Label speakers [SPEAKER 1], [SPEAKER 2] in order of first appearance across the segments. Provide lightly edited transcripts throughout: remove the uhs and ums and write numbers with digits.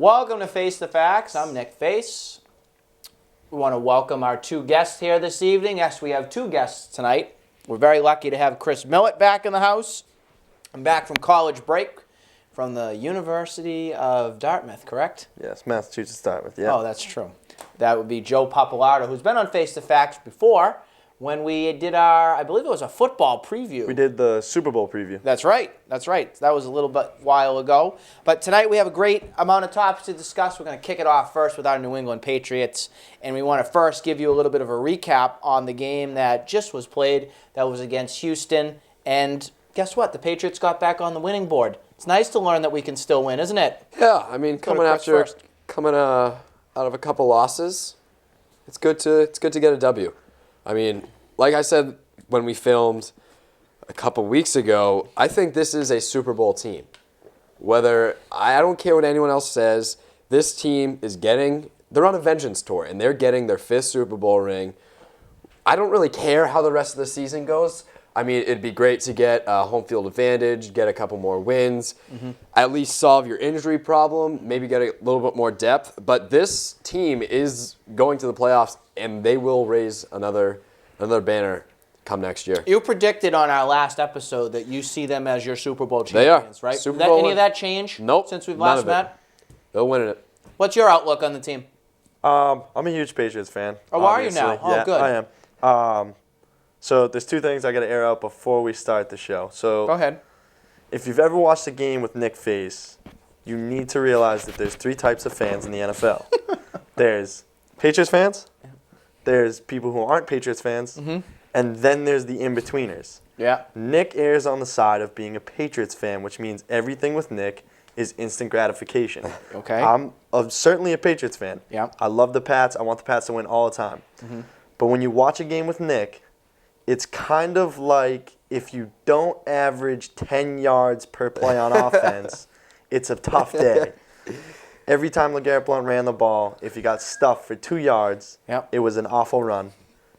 [SPEAKER 1] Welcome to Face the Facts. I'm Nick Face. We want to welcome our two guests here this evening. Yes, we have two guests tonight. We're very lucky to have Chris Millett back in the house. I'm back from college break from the University of Dartmouth, correct?
[SPEAKER 2] Yes, Massachusetts Dartmouth, yeah.
[SPEAKER 1] Oh, that's true. That would be Joe Papalardo, who's been on Face the Facts before when we did our, I believe it was a football preview.
[SPEAKER 2] We did the Super Bowl preview.
[SPEAKER 1] That's right. That's right. That was a little bit while ago. But tonight we have a great amount of topics to discuss. We're going to kick it off first with our New England Patriots. And we want to first give you a little bit of a recap on the game that just was played. That was against Houston. And guess what? The Patriots got back on the winning board. It's nice to learn that we can still win, isn't it?
[SPEAKER 3] Yeah, I mean, coming out of a couple losses, it's good to get a W. I mean, like I said when we filmed a couple weeks ago, I think this is a Super Bowl team. I don't care what anyone else says, this team they're on a vengeance tour, and they're getting their 5th Super Bowl ring. I don't really care how the rest of the season goes. I mean, it'd be great to get a home field advantage, get a couple more wins, at least solve your injury problem, maybe get a little bit more depth. But this team is going to the playoffs, and they will raise another banner come next year.
[SPEAKER 1] You predicted on our last episode that you see them as your Super Bowl
[SPEAKER 3] They
[SPEAKER 1] champions,
[SPEAKER 3] are.
[SPEAKER 1] right?
[SPEAKER 3] Super
[SPEAKER 1] Did
[SPEAKER 3] Bowl
[SPEAKER 1] any of that change
[SPEAKER 3] Nope.
[SPEAKER 1] since we've
[SPEAKER 3] None
[SPEAKER 1] last
[SPEAKER 3] of it.
[SPEAKER 1] met?
[SPEAKER 3] They'll win it.
[SPEAKER 1] What's your outlook on the team?
[SPEAKER 2] I'm a huge Patriots fan.
[SPEAKER 1] Oh, are you now?
[SPEAKER 2] obviously.
[SPEAKER 1] Oh,
[SPEAKER 2] yeah,
[SPEAKER 1] good.
[SPEAKER 2] I am. So there's two things I got to air out before we start the show. So
[SPEAKER 1] Go ahead.
[SPEAKER 2] if you've ever watched a game with Nick Face, you need to realize that there's 3 types of fans in the NFL. There's Patriots fans, there's people who aren't Patriots fans, and then there's the in-betweeners.
[SPEAKER 1] Yeah.
[SPEAKER 2] Nick errs on the side of being a Patriots fan, which means everything with Nick is instant gratification.
[SPEAKER 1] Okay.
[SPEAKER 2] I'm certainly a Patriots fan.
[SPEAKER 1] Yeah.
[SPEAKER 2] I love the Pats. I want the Pats to win all the time. But when you watch a game with Nick, it's kind of like if you don't average 10 yards per play on offense, it's a tough day. Every time LeGarrette Blount ran the ball, if he got stuffed for 2 yards, it was an awful run.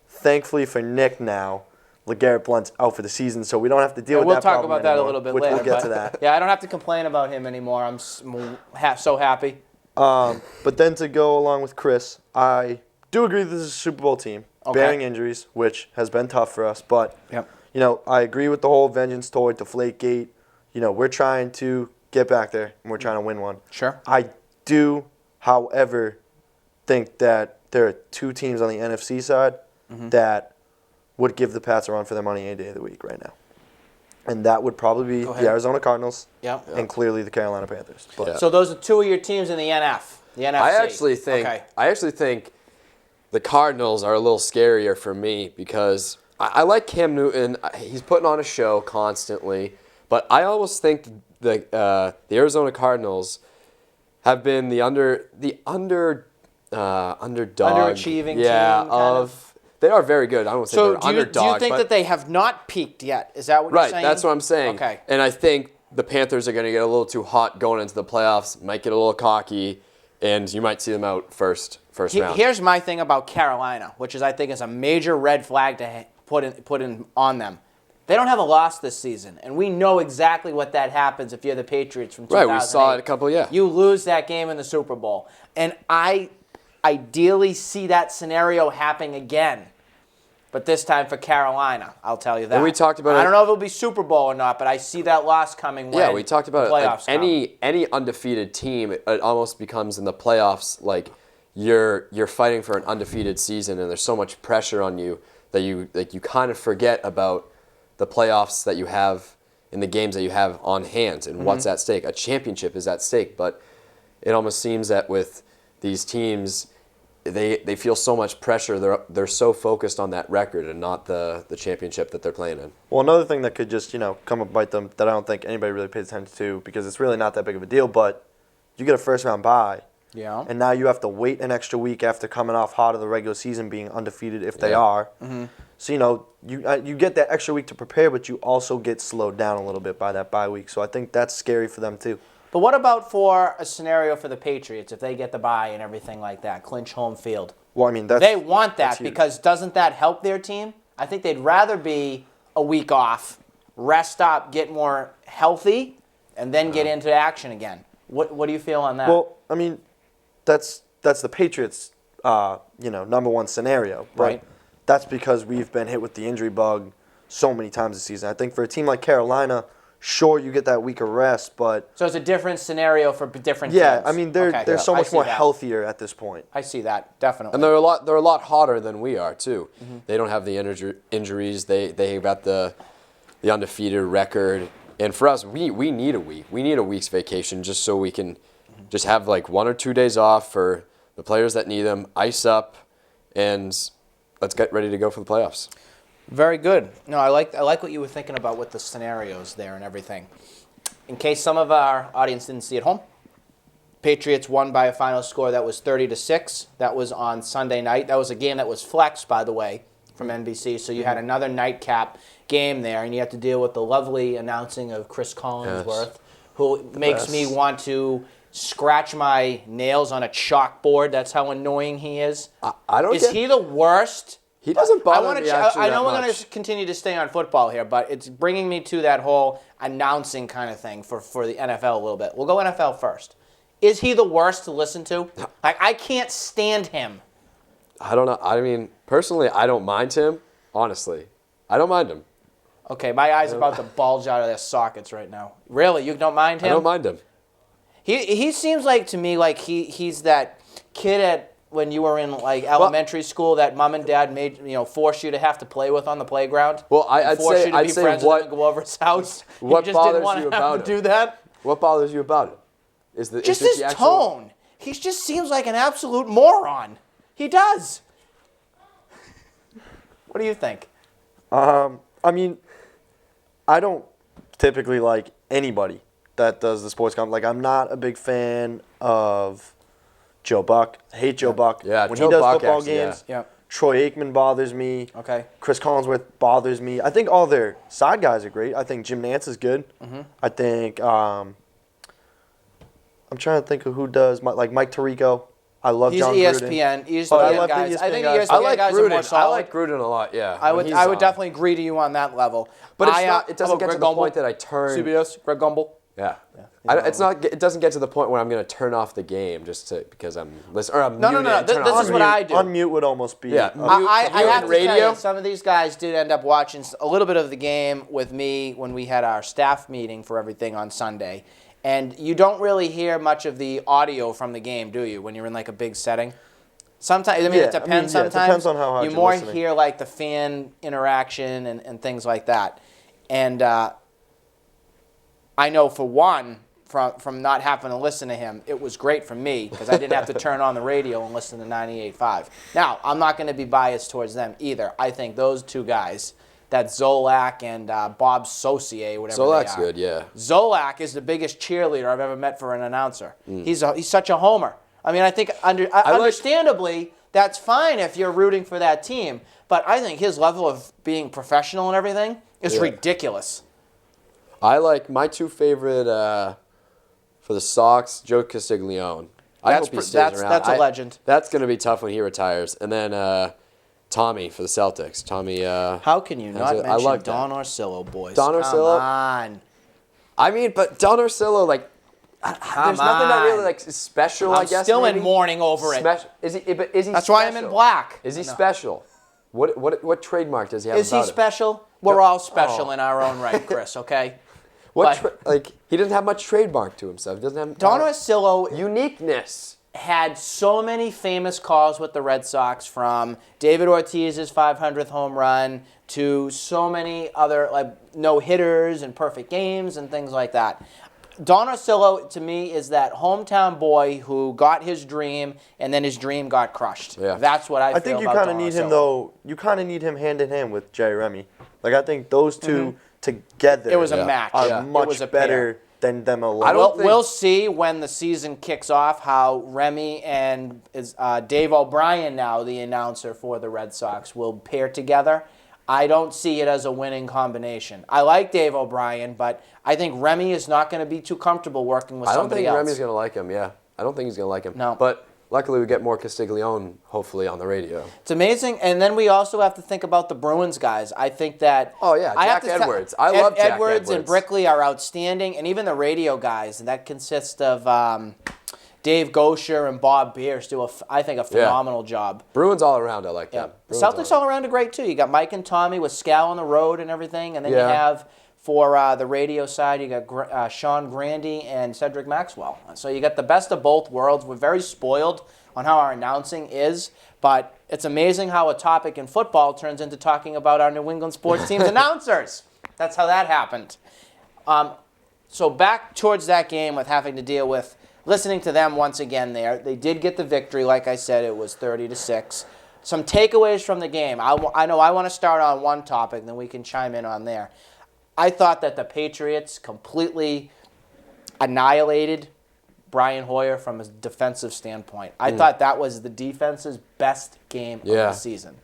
[SPEAKER 2] Thankfully for Nick now, LeGarrette Blount's out for the season, so we don't have to deal with that problem
[SPEAKER 1] We'll talk about that a
[SPEAKER 2] anymore,
[SPEAKER 1] little bit
[SPEAKER 2] which
[SPEAKER 1] later.
[SPEAKER 2] we'll get to that.
[SPEAKER 1] Yeah, I don't have to complain about him anymore. I'm so happy.
[SPEAKER 2] But then to go along with Chris, I do agree that this is a Super Bowl team, bearing injuries, which has been tough for us. But, I agree with the whole vengeance tour, Deflategate. We're trying to get back there, and we're trying to win one.
[SPEAKER 1] Sure.
[SPEAKER 2] I do, however, think that there are 2 teams on the NFC side that would give the Pats a run for their money any day of the week right now. And that would probably be the Arizona Cardinals and clearly the Carolina Panthers. But
[SPEAKER 1] So those are 2 of your teams in the NFC. The NFC.
[SPEAKER 3] I actually think the Cardinals are a little scarier for me because I like Cam Newton. He's putting on a show constantly, but I almost think the Arizona Cardinals have been the underdog.
[SPEAKER 1] Underachieving team.
[SPEAKER 3] They are very good. I don't say they're underdog.
[SPEAKER 1] So do you think that they have not peaked yet? Is that what you're saying?
[SPEAKER 3] Right, that's what I'm saying.
[SPEAKER 1] Okay.
[SPEAKER 3] And I think the Panthers are going to get a little too hot going into the playoffs, might get a little cocky, and you might see them out first round.
[SPEAKER 1] Here's my thing about Carolina, which I think is a major red flag to put in on them. They don't have a loss this season, and we know exactly what that happens if you're the Patriots from 2008.
[SPEAKER 3] Right, we saw it a couple, You
[SPEAKER 1] lose that game in the Super Bowl. And I ideally see that scenario happening again. But this time for Carolina, I'll tell you that.
[SPEAKER 3] And we talked about
[SPEAKER 1] I don't know if it'll be Super Bowl or not, but I see that loss coming when
[SPEAKER 3] we talked about
[SPEAKER 1] the playoffs come.
[SPEAKER 3] Any undefeated team, it almost becomes in the playoffs like you're fighting for an undefeated season, and there's so much pressure on you that you kind of forget about the playoffs that you have in the games that you have on hand and what's at stake. A championship is at stake, but it almost seems that with these teams, they feel so much pressure. They're so focused on that record and not the championship that they're playing in.
[SPEAKER 2] Well, another thing that could just come and bite them that I don't think anybody really pays attention to because it's really not that big of a deal, but you get a first-round bye.
[SPEAKER 1] Yeah.
[SPEAKER 2] And now you have to wait an extra week after coming off hot of the regular season being undefeated if they are. So, you get that extra week to prepare, but you also get slowed down a little bit by that bye week. So I think that's scary for them too.
[SPEAKER 1] But what about for a scenario for the Patriots if they get the bye and everything like that, clinch home field?
[SPEAKER 2] Well, I mean,
[SPEAKER 1] they want that because doesn't that help their team? I think they'd rather be a week off, rest up, get more healthy, and then get into action again. What do you feel on that?
[SPEAKER 2] Well, I mean, that's the Patriots, number one scenario. But
[SPEAKER 1] Right.
[SPEAKER 2] that's because we've been hit with the injury bug so many times this season. I think for a team like Carolina, sure, you get that week of rest, but
[SPEAKER 1] so it's a different scenario for different
[SPEAKER 2] yeah,
[SPEAKER 1] teams.
[SPEAKER 2] I mean, they're
[SPEAKER 1] Okay.
[SPEAKER 2] so
[SPEAKER 1] I
[SPEAKER 2] much
[SPEAKER 1] see
[SPEAKER 2] more
[SPEAKER 1] that.
[SPEAKER 2] healthier at this point.
[SPEAKER 1] I see that, definitely.
[SPEAKER 3] And they're a lot hotter than we are too. They don't have the injuries. They got the undefeated record. And for us, we need a week. We need a week's vacation just so we can just have like 1 or 2 days off for the players that need them, ice up, and let's get ready to go for the playoffs.
[SPEAKER 1] Very good. No, I like what you were thinking about with the scenarios there and everything. In case some of our audience didn't see at home, Patriots won by a final score that was 30-6. That was on Sunday night. That was a game that was flexed, by the way, from NBC. So you had another nightcap game there, and you have to deal with the lovely announcing of Chris Collinsworth, who makes me want to scratch my nails on a chalkboard. That's how annoying he is.
[SPEAKER 3] I don't.
[SPEAKER 1] Is he the worst?
[SPEAKER 3] He doesn't bother me actually
[SPEAKER 1] I know
[SPEAKER 3] that
[SPEAKER 1] we're going
[SPEAKER 3] much.
[SPEAKER 1] to continue to stay on football here, but it's bringing me to that whole announcing kind of thing for the NFL a little bit. We'll go NFL first. Is he the worst to listen to? Like, I can't stand him.
[SPEAKER 3] I don't know. I mean, personally, I don't mind him. Honestly, I don't mind him.
[SPEAKER 1] Okay, my eyes are about to bulge out of their sockets right now. Really? You don't mind him?
[SPEAKER 3] I don't mind him.
[SPEAKER 1] He seems like to me like he's that kid at when you were in like elementary school that mom and dad made forced you to have to play with on the playground.
[SPEAKER 3] Well, I'd
[SPEAKER 1] forced
[SPEAKER 3] say
[SPEAKER 1] you to be friends with him and go over his house.
[SPEAKER 3] what
[SPEAKER 1] you just didn't
[SPEAKER 3] bothers
[SPEAKER 1] want
[SPEAKER 3] you
[SPEAKER 1] to have
[SPEAKER 3] about
[SPEAKER 1] to
[SPEAKER 3] him?
[SPEAKER 1] do that.
[SPEAKER 3] What bothers you about it? Is
[SPEAKER 1] Just
[SPEAKER 3] is
[SPEAKER 1] his
[SPEAKER 3] the actual-
[SPEAKER 1] tone. He just seems like an absolute moron. He does. What do you think?
[SPEAKER 2] I mean, I don't typically like anybody that does the sports comp. Like, I'm not a big fan of Joe Buck. I hate Joe Buck.
[SPEAKER 3] Yeah,
[SPEAKER 2] when
[SPEAKER 3] Joe
[SPEAKER 2] he does
[SPEAKER 3] Buck
[SPEAKER 2] football
[SPEAKER 3] actually,
[SPEAKER 2] games,
[SPEAKER 1] Yeah.
[SPEAKER 2] Troy Aikman bothers me.
[SPEAKER 1] Okay.
[SPEAKER 2] Chris Collinsworth bothers me. I think all their side guys are great. I think Jim Nantz is good. I think I'm trying to think of who does like Mike Tirico. I love
[SPEAKER 1] He's
[SPEAKER 2] John
[SPEAKER 1] ESPN.
[SPEAKER 2] Gruden.
[SPEAKER 1] ESPN
[SPEAKER 2] I love the
[SPEAKER 1] guys. I
[SPEAKER 2] ESPN
[SPEAKER 1] think
[SPEAKER 2] guys.
[SPEAKER 1] ESPN
[SPEAKER 3] I like
[SPEAKER 1] guys are more
[SPEAKER 3] Gruden. I
[SPEAKER 1] solid.
[SPEAKER 3] like Gruden a lot. Yeah.
[SPEAKER 1] I
[SPEAKER 3] when
[SPEAKER 1] would
[SPEAKER 3] he's
[SPEAKER 1] I would
[SPEAKER 3] on.
[SPEAKER 1] definitely agree to you on that level.
[SPEAKER 3] But it's
[SPEAKER 1] I,
[SPEAKER 3] not. It doesn't
[SPEAKER 1] how
[SPEAKER 3] get
[SPEAKER 1] about
[SPEAKER 3] to
[SPEAKER 1] Greg
[SPEAKER 3] the point
[SPEAKER 1] Gumbel?
[SPEAKER 3] that I turn.
[SPEAKER 1] CBS, Greg Gumbel.
[SPEAKER 3] Yeah.
[SPEAKER 1] Yeah.
[SPEAKER 3] It's not. It doesn't get to the point where I'm going to turn off the game just because I'm listening. Or I'm
[SPEAKER 1] No,
[SPEAKER 3] muting it and
[SPEAKER 1] this
[SPEAKER 3] turn
[SPEAKER 1] is
[SPEAKER 3] off
[SPEAKER 1] what
[SPEAKER 3] the
[SPEAKER 1] I do.
[SPEAKER 2] Unmute would almost be.
[SPEAKER 3] Yeah.
[SPEAKER 1] I
[SPEAKER 3] Mute
[SPEAKER 1] have to
[SPEAKER 3] radio?
[SPEAKER 1] tell you, some of these guys did end up watching a little bit of the game with me when we had our staff meeting for everything on Sunday. And you don't really hear much of the audio from the game, do you, when you're in like a big setting? Sometimes, I mean, it depends
[SPEAKER 2] it
[SPEAKER 1] sometimes.
[SPEAKER 2] depends on how hard
[SPEAKER 1] you
[SPEAKER 2] you're
[SPEAKER 1] more
[SPEAKER 2] listening.
[SPEAKER 1] hear like the fan interaction and things like that. And I know for one, from not having to listen to him, it was great for me because I didn't have to turn on the radio and listen to 98.5. Now, I'm not going to be biased towards them either. I think those two guys, that Zolak and Bob Saucier, whatever
[SPEAKER 3] Solak's
[SPEAKER 1] they are.
[SPEAKER 3] good. Yeah.
[SPEAKER 1] Zolak is the biggest cheerleader I've ever met for an announcer. He's such a homer. I mean, I think understandably that's fine if you're rooting for that team, but I think his level of being professional and everything is ridiculous.
[SPEAKER 3] I like my two favorite for the Sox, Joe Castiglione. I hope he stays around.
[SPEAKER 1] That's a legend.
[SPEAKER 3] That's going to be tough when he retires. And then Tommy for the Celtics. Tommy.
[SPEAKER 1] How can you not
[SPEAKER 3] I
[SPEAKER 1] mention
[SPEAKER 3] like
[SPEAKER 1] Don
[SPEAKER 3] that.
[SPEAKER 1] Orsillo, boys?
[SPEAKER 3] Don Orsillo?
[SPEAKER 1] Come on.
[SPEAKER 3] I mean, but Don Orsillo, like, there's nothing that really like is special. I
[SPEAKER 1] I'm
[SPEAKER 3] guess
[SPEAKER 1] still
[SPEAKER 3] maybe.
[SPEAKER 1] in mourning over it.
[SPEAKER 3] Is he? But is he?
[SPEAKER 1] That's
[SPEAKER 3] special?
[SPEAKER 1] why I'm in black.
[SPEAKER 3] Is he
[SPEAKER 1] No.
[SPEAKER 3] special? What trademark does he have?
[SPEAKER 1] Is he
[SPEAKER 3] about him?
[SPEAKER 1] special? We're all special in our own right, Chris, okay?
[SPEAKER 3] Like he doesn't have much trademark to himself. He doesn't have
[SPEAKER 1] Don Orsillo
[SPEAKER 3] uniqueness.
[SPEAKER 1] had so many famous calls with the Red Sox, from David Ortiz's 500th home run to so many other like no-hitters and perfect games and things like that. Don Orsillo, to me, is that hometown boy who got his dream and then his dream got crushed.
[SPEAKER 3] Yeah.
[SPEAKER 1] That's what I feel
[SPEAKER 2] think you
[SPEAKER 1] about
[SPEAKER 2] kind of
[SPEAKER 1] Don
[SPEAKER 2] need him
[SPEAKER 1] Orsillo.
[SPEAKER 2] though. You kind of need him hand in hand with Jerry Remy. Like, I think those two together.
[SPEAKER 1] It was a match.
[SPEAKER 2] Are
[SPEAKER 1] Yeah. It
[SPEAKER 2] much
[SPEAKER 1] was a
[SPEAKER 2] better
[SPEAKER 1] pair.
[SPEAKER 2] than them alone.
[SPEAKER 1] We'll see when the season kicks off how Remy and Dave O'Brien, now the announcer for the Red Sox, will pair together. I don't see it as a winning combination. I like Dave O'Brien, but I think Remy is not going to be too comfortable working with
[SPEAKER 3] I don't
[SPEAKER 1] somebody
[SPEAKER 3] think
[SPEAKER 1] else.
[SPEAKER 3] Remy's gonna like him. Yeah, I don't think he's gonna like him.
[SPEAKER 1] No.
[SPEAKER 3] But luckily we get more Castiglione, hopefully, on the radio.
[SPEAKER 1] It's amazing. And then we also have to think about the Bruins guys. I think that...
[SPEAKER 3] Oh, yeah, Jack Edwards. I love Jack Edwards.
[SPEAKER 1] And Brickley are outstanding. And even the radio guys, and that consists of Dave Gosher and Bob Beers do, I think, a phenomenal job.
[SPEAKER 3] Bruins all around, I like them.
[SPEAKER 1] The Celtics all around are great, too. You got Mike and Tommy with Scal on the road and everything. And then you have... For the radio side, you got Sean Grandy and Cedric Maxwell. So you got the best of both worlds. We're very spoiled on how our announcing is, but it's amazing how a topic in football turns into talking about our New England sports team's announcers. That's how that happened. So back towards that game with having to deal with listening to them once again there. They did get the victory. Like I said, it was 30-6. Some takeaways from the game. I know I want to start on one topic, then we can chime in on there. I thought that the Patriots completely annihilated Brian Hoyer from a defensive standpoint. I thought that was the defense's best game of the season.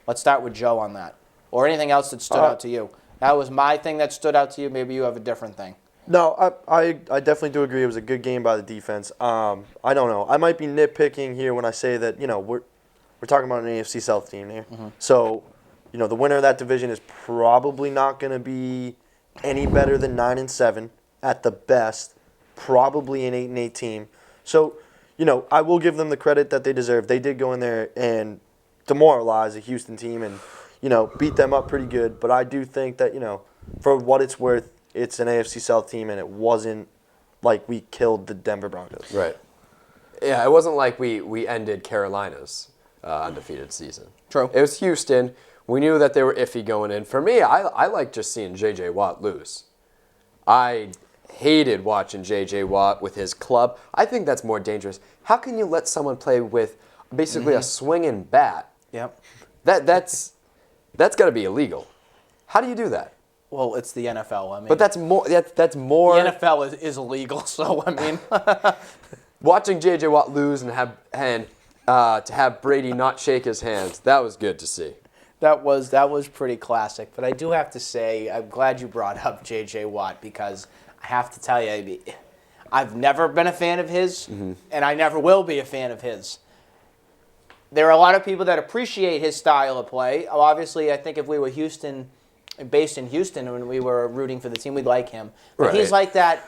[SPEAKER 1] Let's start with Joe on that. Or anything else that stood out to you. That was my thing that stood out to you. Maybe you have a different thing.
[SPEAKER 2] No, I definitely do agree. It was a good game by the defense. I don't know. I might be nitpicking here when I say that, we're talking about an AFC South team here. Mm-hmm. So... the winner of that division is probably not going to be any better than 9-7 at the best. Probably an 8-8 team. So, I will give them the credit that they deserve. They did go in there and demoralize a Houston team and, beat them up pretty good. But I do think that, for what it's worth, it's an AFC South team, and it wasn't like we killed the Denver Broncos.
[SPEAKER 3] Right. Yeah, it wasn't like we ended Carolina's undefeated season.
[SPEAKER 1] True.
[SPEAKER 3] It was Houston. We knew that they were iffy going in. For me, I like just seeing J.J. Watt lose. I hated watching J.J. Watt with his club. I think that's more dangerous. How can you let someone play with basically a swinging bat?
[SPEAKER 1] Yep.
[SPEAKER 3] That's got to be illegal. How do you do that?
[SPEAKER 1] Well, it's the NFL. I mean,
[SPEAKER 3] but that's more. That's more.
[SPEAKER 1] The NFL is illegal, so I mean,
[SPEAKER 3] watching J.J. Watt lose and to have Brady not shake his hand, that was good to see.
[SPEAKER 1] That was pretty classic. But I do have to say, I'm glad you brought up J.J. Watt because I have to tell you, I've never been a fan of his, and I never will be a fan of his. There are a lot of people that appreciate his style of play. Obviously, I think if we were based in Houston when we were rooting for the team, we'd like him. But
[SPEAKER 3] right.
[SPEAKER 1] He's like that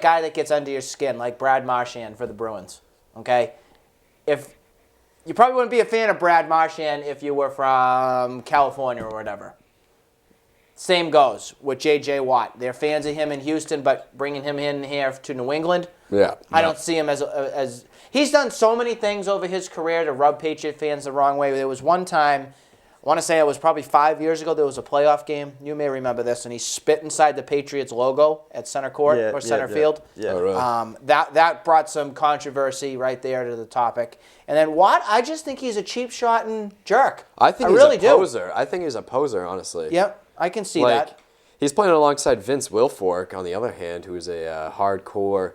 [SPEAKER 1] guy that gets under your skin, like Brad Marchand for the Bruins. Okay? You probably wouldn't be a fan of Brad Marchand if you were from California or whatever. Same goes with J.J. Watt. They're fans of him in Houston, but bringing him in here to New England, I don't see him as he's done so many things over his career to rub Patriot fans the wrong way. There was one time, I want to say it was probably 5 years ago, there was a playoff game. You may remember this, and he spit inside the Patriots logo at center court or center field.
[SPEAKER 3] Yeah. Oh, really?
[SPEAKER 1] That brought some controversy right there to the topic. And then Watt, I just think he's a cheap shot and jerk.
[SPEAKER 3] I think he's a poser. I think he's a poser, honestly.
[SPEAKER 1] Yep, I can see that.
[SPEAKER 3] He's playing alongside Vince Wilfork, on the other hand, who's a hardcore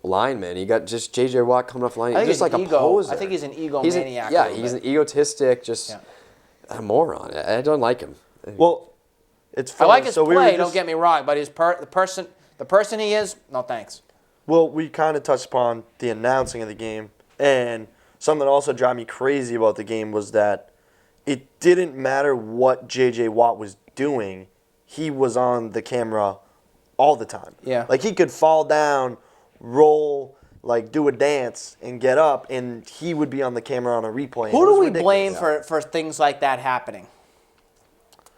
[SPEAKER 3] lineman. You got just J.J. Watt coming off the line. He's just like a poser.
[SPEAKER 1] I think he's an egomaniac.
[SPEAKER 3] He's an egotistic, a moron. I don't like him.
[SPEAKER 2] Well, it's fun.
[SPEAKER 1] I like his play, don't get me wrong, but the person he is, no thanks.
[SPEAKER 2] Well, we kind of touched upon the announcing of the game, and something that also drive me crazy about the game was that it didn't matter what J.J. Watt was doing. He was on the camera all the time.
[SPEAKER 1] Yeah.
[SPEAKER 2] Like, he could fall down, roll, do a dance, and get up, and he would be on the camera on a replay.
[SPEAKER 1] Who do we blame for things like that happening?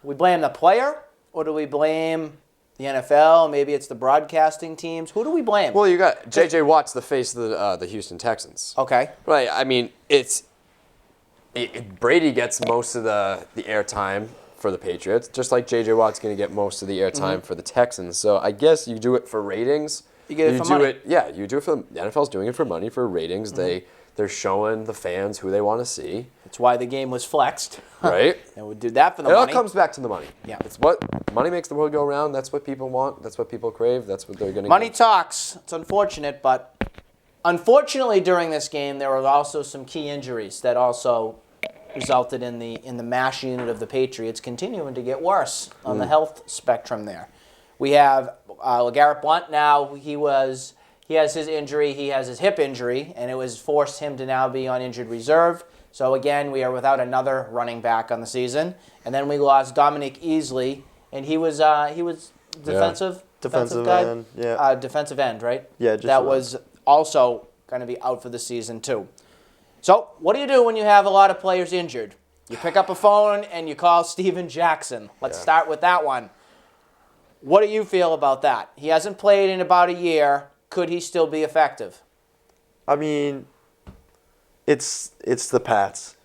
[SPEAKER 1] We blame the player, or do we blame the NFL? Maybe it's the broadcasting teams. Who do we blame?
[SPEAKER 3] Well, you got J.J. Watt's the face of the Houston Texans.
[SPEAKER 1] Okay.
[SPEAKER 3] Right. I mean, Brady gets most of the airtime for the Patriots, just like J.J. Watt's going to get most of the airtime for the Texans. So I guess you do it for ratings.
[SPEAKER 1] You get it for money.
[SPEAKER 3] You do it for the NFL's doing it for money, for ratings. They're showing the fans who they want to see.
[SPEAKER 1] That's why the game was flexed.
[SPEAKER 3] Right.
[SPEAKER 1] And we do that for the money.
[SPEAKER 3] It all comes back to the money.
[SPEAKER 1] Yeah.
[SPEAKER 3] It's what money makes the world go round. That's what people want. That's what people crave. That's what they're going to
[SPEAKER 1] Money talks. It's unfortunate, but unfortunately during this game there were also some key injuries that also resulted in the MASH unit of the Patriots continuing to get worse on the health spectrum there. We have LeGarrette Blount now. He was he has his injury. He has his hip injury, and it was forced him to now be on injured reserve. So again, we are without another running back on the season. And then we lost Dominic Easley, and he was defensive guy?
[SPEAKER 2] end, yeah.
[SPEAKER 1] Defensive end, right?
[SPEAKER 2] Yeah, just
[SPEAKER 1] that
[SPEAKER 2] about.
[SPEAKER 1] was also going to be out for the season too. So what do you do when you have a lot of players injured? You pick up a phone and you call Steven Jackson. Let's start with that one. What do you feel about that? He hasn't played in about a year. Could he still be effective?
[SPEAKER 2] I mean, it's the Pats.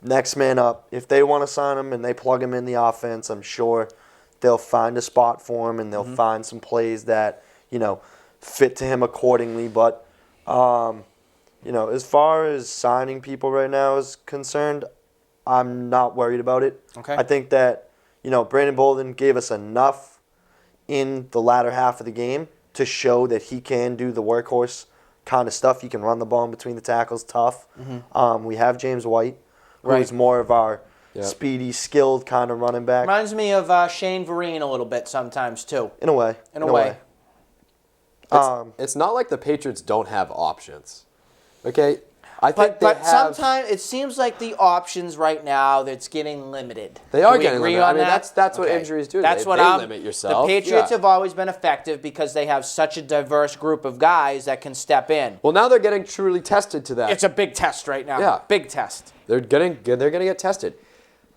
[SPEAKER 2] Next man up. If they want to sign him and they plug him in the offense, I'm sure they'll find a spot for him and they'll find some plays that, fit to him accordingly. But, as far as signing people right now is concerned, I'm not worried about it.
[SPEAKER 1] Okay.
[SPEAKER 2] I think that, Brandon Bolden gave us enough in the latter half of the game to show that he can do the workhorse kind of stuff. He can run the ball in between the tackles, tough. We have James White, who's more of our speedy, skilled kind of running back.
[SPEAKER 1] Reminds me of Shane Vereen a little bit sometimes too.
[SPEAKER 2] In a way.
[SPEAKER 1] In a way.
[SPEAKER 3] It's not like the Patriots don't have options. Okay? I think
[SPEAKER 1] But sometimes it seems like the options right now, that's getting limited.
[SPEAKER 3] They are
[SPEAKER 1] Do we
[SPEAKER 3] getting
[SPEAKER 1] agree
[SPEAKER 3] limited.
[SPEAKER 1] on
[SPEAKER 3] I mean,
[SPEAKER 1] that?
[SPEAKER 3] that's what
[SPEAKER 1] Okay.
[SPEAKER 3] injuries do.
[SPEAKER 1] That's
[SPEAKER 3] they
[SPEAKER 1] what
[SPEAKER 3] limit yourself.
[SPEAKER 1] The Patriots
[SPEAKER 3] Yeah.
[SPEAKER 1] have always been effective because they have such a diverse group of guys that can step in.
[SPEAKER 3] Well, now they're getting truly tested to that.
[SPEAKER 1] It's a big test right now.
[SPEAKER 3] Yeah.
[SPEAKER 1] Big test.
[SPEAKER 3] They're gonna get tested.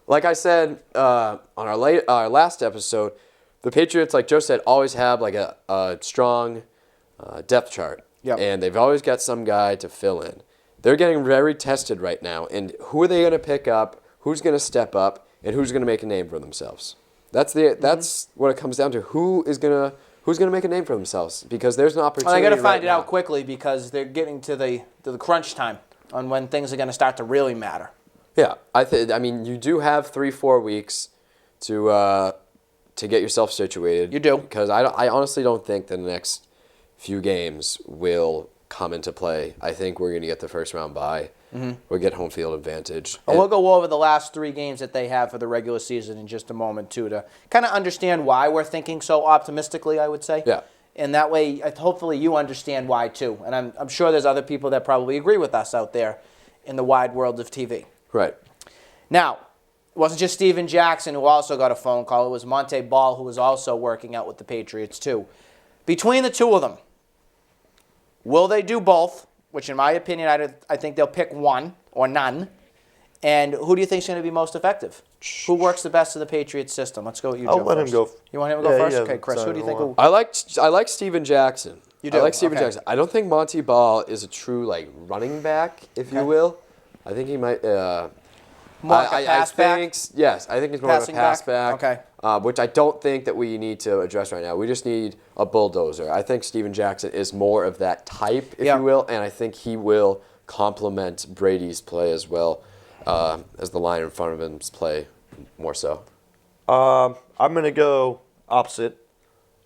[SPEAKER 3] Like I said on our last episode, the Patriots, like Joe said, always have like a strong depth chart.
[SPEAKER 1] Yep.
[SPEAKER 3] And they've always got some guy to fill in. They're getting very tested right now. And who are they going to pick up? Who's going to step up? And who's going to make a name for themselves? That's what it comes down to. Who's going to make a name for themselves? Because there's an opportunity.
[SPEAKER 1] Well, they got to find
[SPEAKER 3] right
[SPEAKER 1] it out
[SPEAKER 3] now.
[SPEAKER 1] quickly because they're getting to the crunch time on when things are going to start to really matter.
[SPEAKER 3] Yeah, I mean, you do have 3-4 weeks to get yourself situated.
[SPEAKER 1] You do.
[SPEAKER 3] Because I honestly don't think the next few games will come into play. I think we're going to get the first round bye. We'll get home field advantage.
[SPEAKER 1] And we'll go over the last 3 games that they have for the regular season in just a moment, too, to kind of understand why we're thinking so optimistically, I would say.
[SPEAKER 3] Yeah.
[SPEAKER 1] And that way, hopefully you understand why, too. And I'm sure there's other people that probably agree with us out there in the wide world of TV.
[SPEAKER 3] Right.
[SPEAKER 1] Now, it wasn't just Steven Jackson who also got a phone call. It was Monte Ball who was also working out with the Patriots, too. Between the two of them, will they do both? Which, in my opinion, I think they'll pick one or none. And who do you think is going to be most effective? Who works the best of the Patriots system? Let's go with you, Joe.
[SPEAKER 2] I'll let him go.
[SPEAKER 1] You want him to go first? Okay, Chris, who do you think will...
[SPEAKER 3] I like Steven Jackson.
[SPEAKER 1] You do?
[SPEAKER 3] I like Steven
[SPEAKER 1] Okay.
[SPEAKER 3] Jackson. I don't think Monty Ball is a true running back, if you will. I think he might.
[SPEAKER 1] More like a pass back?
[SPEAKER 3] Yes, I think he's more
[SPEAKER 1] Passing
[SPEAKER 3] of a pass
[SPEAKER 1] back?
[SPEAKER 3] back.
[SPEAKER 1] Okay.
[SPEAKER 3] Which I don't think that we need to address right now. We just need a bulldozer. I think Steven Jackson is more of that type, if you will, and I think he will complement Brady's play as well as the line in front of him's play more so.
[SPEAKER 2] I'm going to go opposite.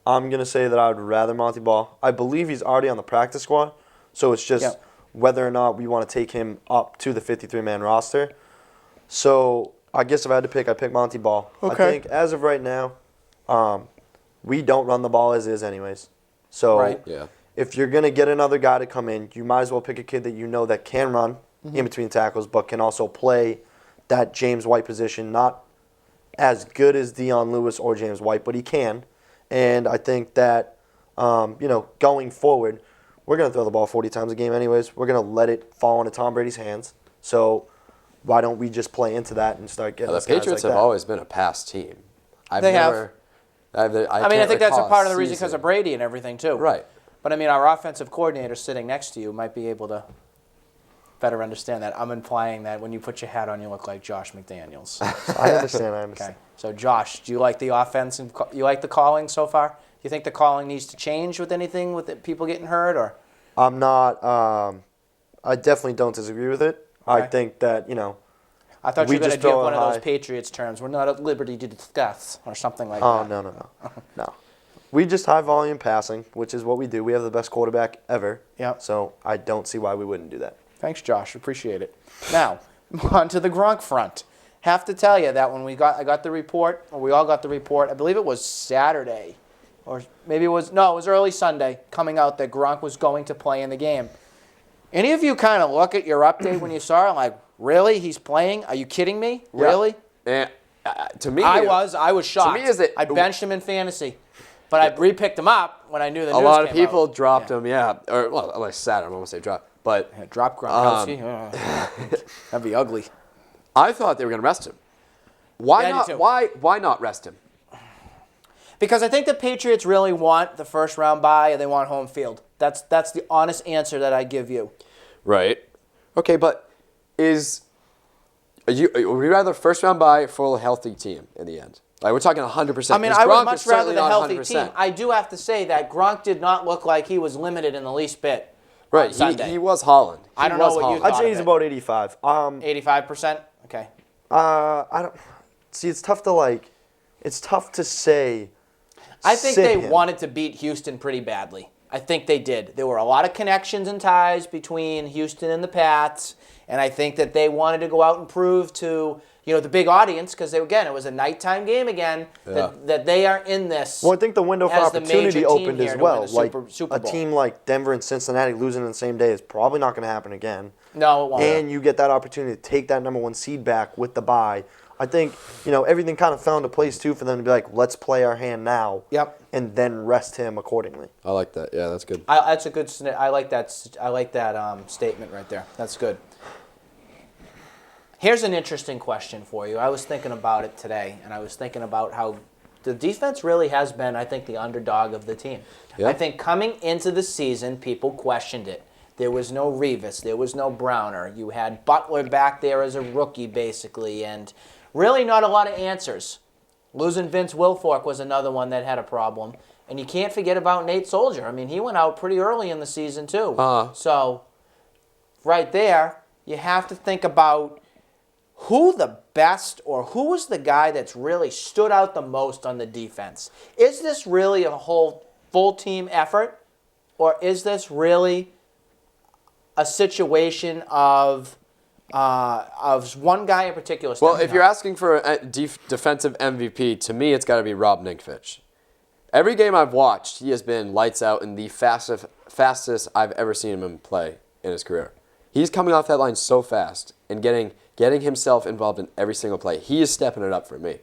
[SPEAKER 2] I'm going to say that I would rather Monty Ball. I believe he's already on the practice squad, so it's just whether or not we want to take him up to the 53-man roster. So I guess if I had to pick, I'd pick Monty Ball.
[SPEAKER 1] Okay.
[SPEAKER 2] I think as of right now, we don't run the ball as is anyways. So if you're going to get another guy to come in, you might as well pick a kid that you know that can run in between tackles, but can also play that James White position. Not as good as Dion Lewis or James White, but he can. And I think that, going forward, we're going to throw the ball 40 times a game anyways. We're going to let it fall into Tom Brady's hands. So why don't we just play into that and start getting
[SPEAKER 3] The Patriots have always been a pass team.
[SPEAKER 1] I think that's a part of the reason because of Brady and everything, too.
[SPEAKER 3] Right.
[SPEAKER 1] But, our offensive coordinator sitting next to you might be able to better understand that. I'm implying that when you put your hat on, you look like Josh McDaniels.
[SPEAKER 2] I understand.
[SPEAKER 1] Okay. So, Josh, do you like the offense and you like the calling so far? Do you think the calling needs to change with anything, with people getting hurt, or?
[SPEAKER 2] I'm not. I definitely don't disagree with it. Okay. I think that,
[SPEAKER 1] I thought you were going to give one of
[SPEAKER 2] high.
[SPEAKER 1] those Patriots terms. We're not at liberty to discuss or something like that.
[SPEAKER 2] Oh, no. We just high volume passing, which is what we do. We have the best quarterback ever.
[SPEAKER 1] Yep.
[SPEAKER 2] So I don't see why we wouldn't do that.
[SPEAKER 1] Thanks, Josh. Appreciate it. Now, on to the Gronk front. Have to tell you that when I got the report, or we all got the report, I believe it was Saturday, or maybe it was early Sunday coming out that Gronk was going to play in the game. Any of you kind of look at your update when you saw it like, really? He's playing? Are you kidding me?
[SPEAKER 3] Yeah.
[SPEAKER 1] Really?
[SPEAKER 3] And to me,
[SPEAKER 1] I was shocked.
[SPEAKER 3] To me, is it?
[SPEAKER 1] I benched him in fantasy, but I re-picked him up when I knew the news
[SPEAKER 3] A lot of
[SPEAKER 1] came
[SPEAKER 3] people
[SPEAKER 1] out.
[SPEAKER 3] dropped him, or well, I sat him. I won't say drop, but
[SPEAKER 1] Yeah, drop Gronkowski. That'd be ugly.
[SPEAKER 3] I thought they were going to rest him. Why
[SPEAKER 1] Yeah, I
[SPEAKER 3] not?
[SPEAKER 1] did too.
[SPEAKER 3] Why not rest him?
[SPEAKER 1] Because I think the Patriots really want the first round bye and they want home field. That's the honest answer that I give you.
[SPEAKER 3] Right. Okay, but would you rather first round bye for a healthy team in the end? Like we're talking 100%.
[SPEAKER 1] I mean, I would much rather the healthy team. I do have to say that Gronk did not look like he was limited in the least bit.
[SPEAKER 3] Right.
[SPEAKER 1] Sunday.
[SPEAKER 3] He was Holland.
[SPEAKER 1] I don't know what you thought.
[SPEAKER 2] I'd say he's about 85.
[SPEAKER 1] 85%? Okay.
[SPEAKER 2] I don't see. It's tough to say.
[SPEAKER 1] I think
[SPEAKER 2] sit
[SPEAKER 1] they
[SPEAKER 2] him.
[SPEAKER 1] wanted to beat Houston pretty badly. I think they did. There were a lot of connections and ties between Houston and the Pats, and I think that they wanted to go out and prove to the big audience, because it was a nighttime game again, that they are in this.
[SPEAKER 2] Well, I think the window for
[SPEAKER 1] as the
[SPEAKER 2] opportunity
[SPEAKER 1] major team
[SPEAKER 2] opened
[SPEAKER 1] here
[SPEAKER 2] as
[SPEAKER 1] to
[SPEAKER 2] well.
[SPEAKER 1] win the
[SPEAKER 2] Like
[SPEAKER 1] Super
[SPEAKER 2] a
[SPEAKER 1] Bowl.
[SPEAKER 2] team like Denver and Cincinnati losing in the same day is probably not going to happen again.
[SPEAKER 1] No, it won't.
[SPEAKER 2] And you get that opportunity to take that number 1 seed back with the bye. I think everything kind of fell into place too for them to be like, let's play our hand now.
[SPEAKER 1] Yep.
[SPEAKER 2] And then rest him accordingly.
[SPEAKER 3] I like that. Yeah, that's good.
[SPEAKER 1] That's a good. I like that statement right there. That's good. Here's an interesting question for you. I was thinking about it today, and I was thinking about how the defense really has been, I think, the underdog of the team.
[SPEAKER 3] Yeah.
[SPEAKER 1] I think coming into the season, people questioned it. There was no Revis. There was no Browner. You had Butler back there as a rookie, basically, and really not a lot of answers. Losing Vince Wilfork was another one that had a problem. And you can't forget about Nate Soldier. I mean, he went out pretty early in the season, too. So, right there, you have to think about who the best or who was the guy that's really stood out the most on the defense. Is this really a whole full team effort, or is this really a situation of one guy in particular?
[SPEAKER 3] Well, if you're asking for a defensive MVP, to me, it's got to be Rob Ninkovich. Every game I've watched, he has been lights out and the fastest I've ever seen him play in his career. He's coming off that line so fast and getting himself involved in every single play. He is stepping it up for me.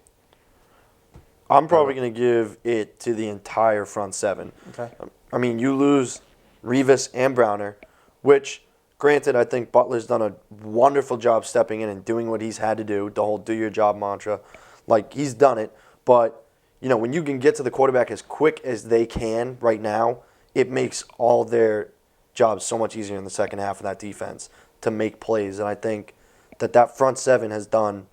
[SPEAKER 2] I'm probably going to give it to the entire front seven.
[SPEAKER 1] Okay.
[SPEAKER 2] I mean, you lose Revis and Browner, which, granted, I think Butler's done a wonderful job stepping in and doing what he's had to do, the whole do your job mantra. Like, he's done it. But, when you can get to the quarterback as quick as they can right now, it makes all their jobs so much easier in the second half of that defense to make plays. And I think that front seven has done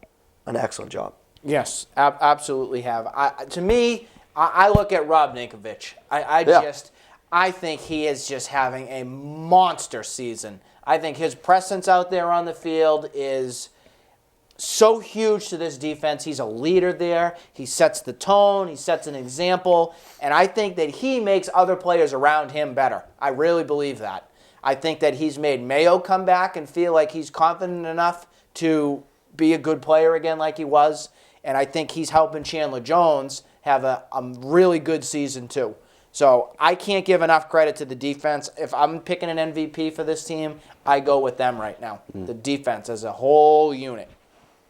[SPEAKER 2] an excellent job.
[SPEAKER 1] Yes, absolutely have. To me, I look at Rob Ninkovich. I think he is just having a monster season. I think his presence out there on the field is so huge to this defense. He's a leader there. He sets the tone. He sets an example. And I think that he makes other players around him better. I really believe that. I think that he's made Mayo come back and feel like he's confident enough to be a good player again like he was. And I think he's helping Chandler Jones have a really good season too. So I can't give enough credit to the defense. If I'm picking an MVP for this team, I go with them right now. The defense as a whole unit.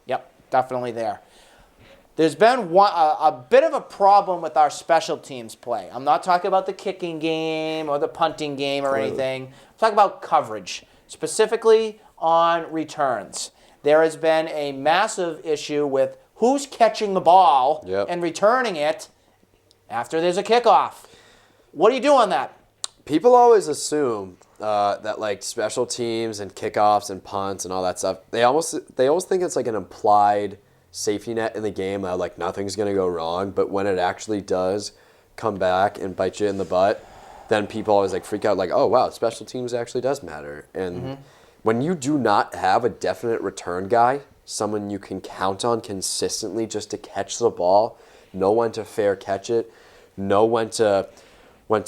[SPEAKER 1] Yep, definitely there. There's been a bit of a problem with our special teams play. I'm not talking about the kicking game or the punting game or anything. I'm talking about coverage, specifically on returns. There has been a massive issue with who's catching the ball and returning it after there's a kickoff. What do you do on that?
[SPEAKER 3] People always assume that like special teams and kickoffs and punts and all that stuff, they always think it's like an implied safety net in the game that like nothing's going to go wrong. But when it actually does come back and bite you in the butt, then people always like freak out like, oh wow, special teams actually does matter. And when you do not have a definite return guy, someone you can count on consistently just to catch the ball, know when to fair catch it, know when to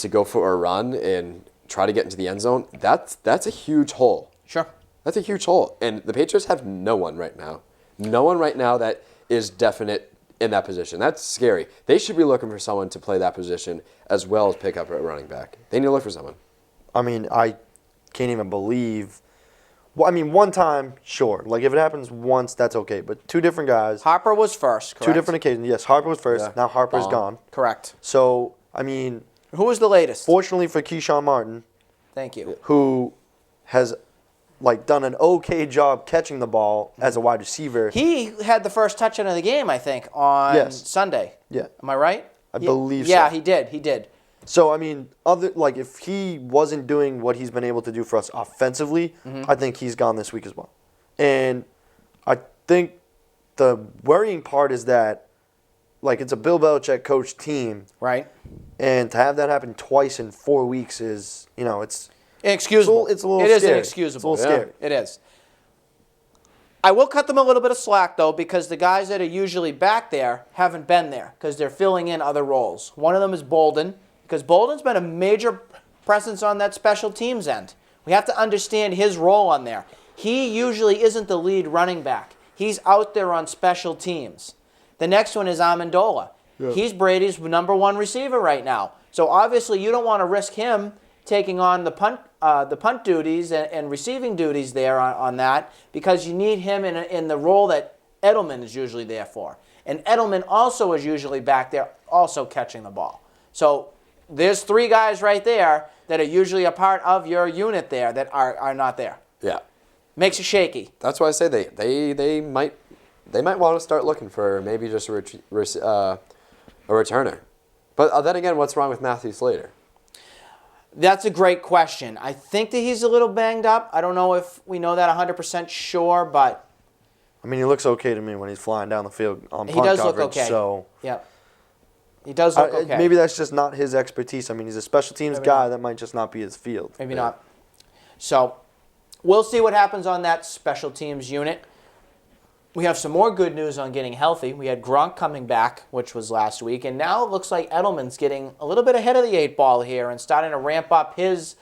[SPEAKER 3] go for a run and try to get into the end zone, that's a huge hole.
[SPEAKER 1] Sure.
[SPEAKER 3] That's a huge hole. And the Patriots have no one right now. No one right now that is definite in that position. That's scary. They should be looking for someone to play that position as well as pick up a running back. They need to look for someone.
[SPEAKER 2] I mean, I can't even believe. Well, I mean, one time, sure. Like, if it happens once, that's okay. But two different guys.
[SPEAKER 1] Harper was first, correct?
[SPEAKER 2] Two different occasions. Yes, Harper was first.
[SPEAKER 3] Yeah.
[SPEAKER 2] Now Harper's gone.
[SPEAKER 1] Correct.
[SPEAKER 2] So, I mean,
[SPEAKER 1] Who was the latest?
[SPEAKER 2] fortunately for Keyshawn Martin,
[SPEAKER 1] Thank you.
[SPEAKER 2] who has, like, done an okay job catching the ball as a wide receiver.
[SPEAKER 1] He had the first touchdown of the game, I think, on
[SPEAKER 2] Yes.
[SPEAKER 1] Sunday.
[SPEAKER 2] Yeah.
[SPEAKER 1] Am I right?
[SPEAKER 2] I believe
[SPEAKER 1] Yeah,
[SPEAKER 2] so.
[SPEAKER 1] he did. He did.
[SPEAKER 2] So, I mean, if he wasn't doing what he's been able to do for us offensively, I think he's gone this week as well. And I think the worrying part is that, like, it's a Bill Belichick coach team,
[SPEAKER 1] Right.
[SPEAKER 2] and to have that happen twice in 4 weeks is, it's
[SPEAKER 1] Inexcusable.
[SPEAKER 2] It's a little
[SPEAKER 1] It is
[SPEAKER 2] scary.
[SPEAKER 1] inexcusable.
[SPEAKER 2] It's a little scary.
[SPEAKER 1] It is. I will cut them a little bit of slack, though, because the guys that are usually back there haven't been there because they're filling in other roles. One of them is Bolden, because Bolden's been a major presence on that special teams end. We have to understand his role on there. He usually isn't the lead running back. He's out there on special teams. The next one is Amendola. Yeah. He's Brady's #1 receiver right now. So obviously you don't want to risk him taking on the punt duties and receiving duties there on that, because you need him in the role that Edelman is usually there for. And Edelman also is usually back there also catching the ball. So there's 3 guys right there that are usually a part of your unit there that are not there.
[SPEAKER 3] Yeah.
[SPEAKER 1] Makes you shaky.
[SPEAKER 3] That's why I say they might want to start looking for maybe just a returner. But then again, what's wrong with Matthew Slater?
[SPEAKER 1] That's a great question. I think that he's a little banged up. I don't know if we know that 100% sure, but
[SPEAKER 2] I mean, he looks okay to me when he's flying down the field on
[SPEAKER 1] he
[SPEAKER 2] punt
[SPEAKER 1] does
[SPEAKER 2] coverage.
[SPEAKER 1] look okay.
[SPEAKER 2] So
[SPEAKER 1] Yep. He does look okay.
[SPEAKER 2] maybe that's just not his expertise. I mean, he's a special teams
[SPEAKER 1] Maybe
[SPEAKER 2] guy.
[SPEAKER 1] not.
[SPEAKER 2] That might just not be his field.
[SPEAKER 1] Maybe not. So we'll see what happens on that special teams unit. We have some more good news on getting healthy. We had Gronk coming back, which was last week, and now it looks like Edelman's getting a little bit ahead of the 8 ball here and starting to ramp up his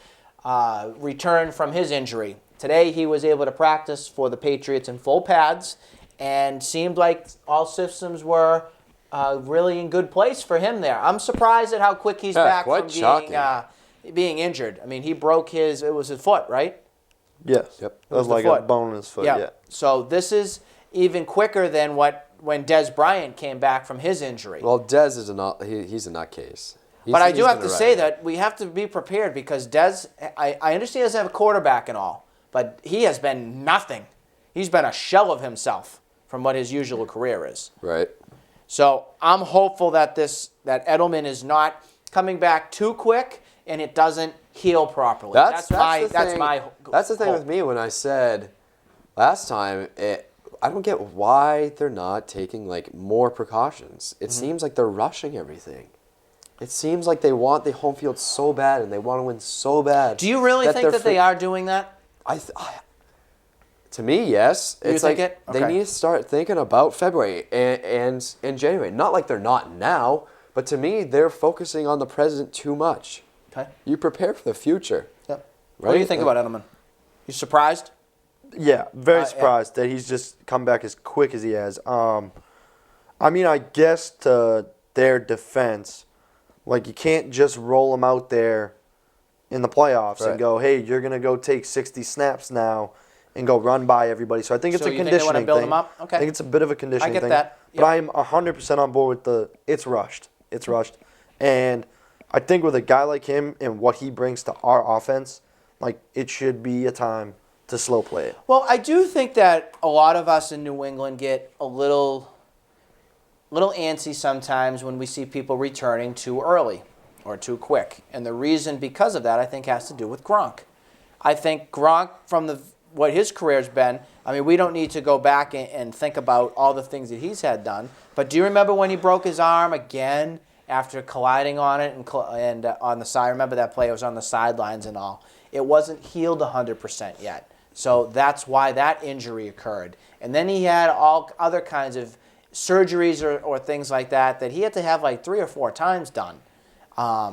[SPEAKER 1] return from his injury. Today he was able to practice for the Patriots in full pads and seemed like all systems were really in good place for him there. I'm surprised at how quick he's back from being injured. I mean, he broke it was his foot, right?
[SPEAKER 2] Yes.
[SPEAKER 3] Yep.
[SPEAKER 2] That was like a bone in his foot. Yeah.
[SPEAKER 1] So this is even quicker than when Dez Bryant came back from his injury.
[SPEAKER 3] Well, Dez is he's a nutcase.
[SPEAKER 1] But I do have to say that we have to be prepared because Dez, I understand he doesn't have a quarterback and all, but he has been nothing. He's been a shell of himself from what his usual career is.
[SPEAKER 3] Right.
[SPEAKER 1] So I'm hopeful that that Edelman is not coming back too quick and it doesn't heal properly. That's my
[SPEAKER 3] That's the thing
[SPEAKER 1] hope.
[SPEAKER 3] with me when I said last time I don't get why they're not taking like more precautions. It seems like they're rushing everything. It seems like they want the home field so bad and they want to win so bad.
[SPEAKER 1] Do you really think that they are doing that?
[SPEAKER 3] To me, yes.
[SPEAKER 1] You think it? Okay.
[SPEAKER 3] They need to start thinking about February and January. Not like they're not now, but to me, they're focusing on the present too much.
[SPEAKER 1] Okay.
[SPEAKER 3] You prepare for the future.
[SPEAKER 1] Yep.
[SPEAKER 3] Right?
[SPEAKER 1] What do you think about Edelman? You surprised?
[SPEAKER 2] Yeah, very surprised that he's just come back as quick as he has. I mean, I guess to their defense, like you can't just roll him out there in the playoffs and go, hey, you're going to go take 60 snaps now and go run by everybody. So I think it's a conditioning
[SPEAKER 1] they want to build
[SPEAKER 2] thing.
[SPEAKER 1] him up? Okay.
[SPEAKER 2] I think it's a bit of a conditioning thing.
[SPEAKER 1] I get that. Yep.
[SPEAKER 2] But I'm 100% on board with it's rushed. It's rushed. And I think with a guy like him and what he brings to our offense, like it should be a time to slow play it.
[SPEAKER 1] Well, I do think that a lot of us in New England get a little antsy sometimes when we see people returning too early or too quick. And the reason because of that, I think, has to do with Gronk. I think Gronk, from what his career's been, I mean, we don't need to go back and think about all the things that he's had done. But do you remember when he broke his arm again after colliding on it and on the side? Remember that play? It was on the sidelines and all. It wasn't healed 100% yet. So that's why that injury occurred. And then he had all other kinds of surgeries or things like that he had to have like 3 or 4 times done. I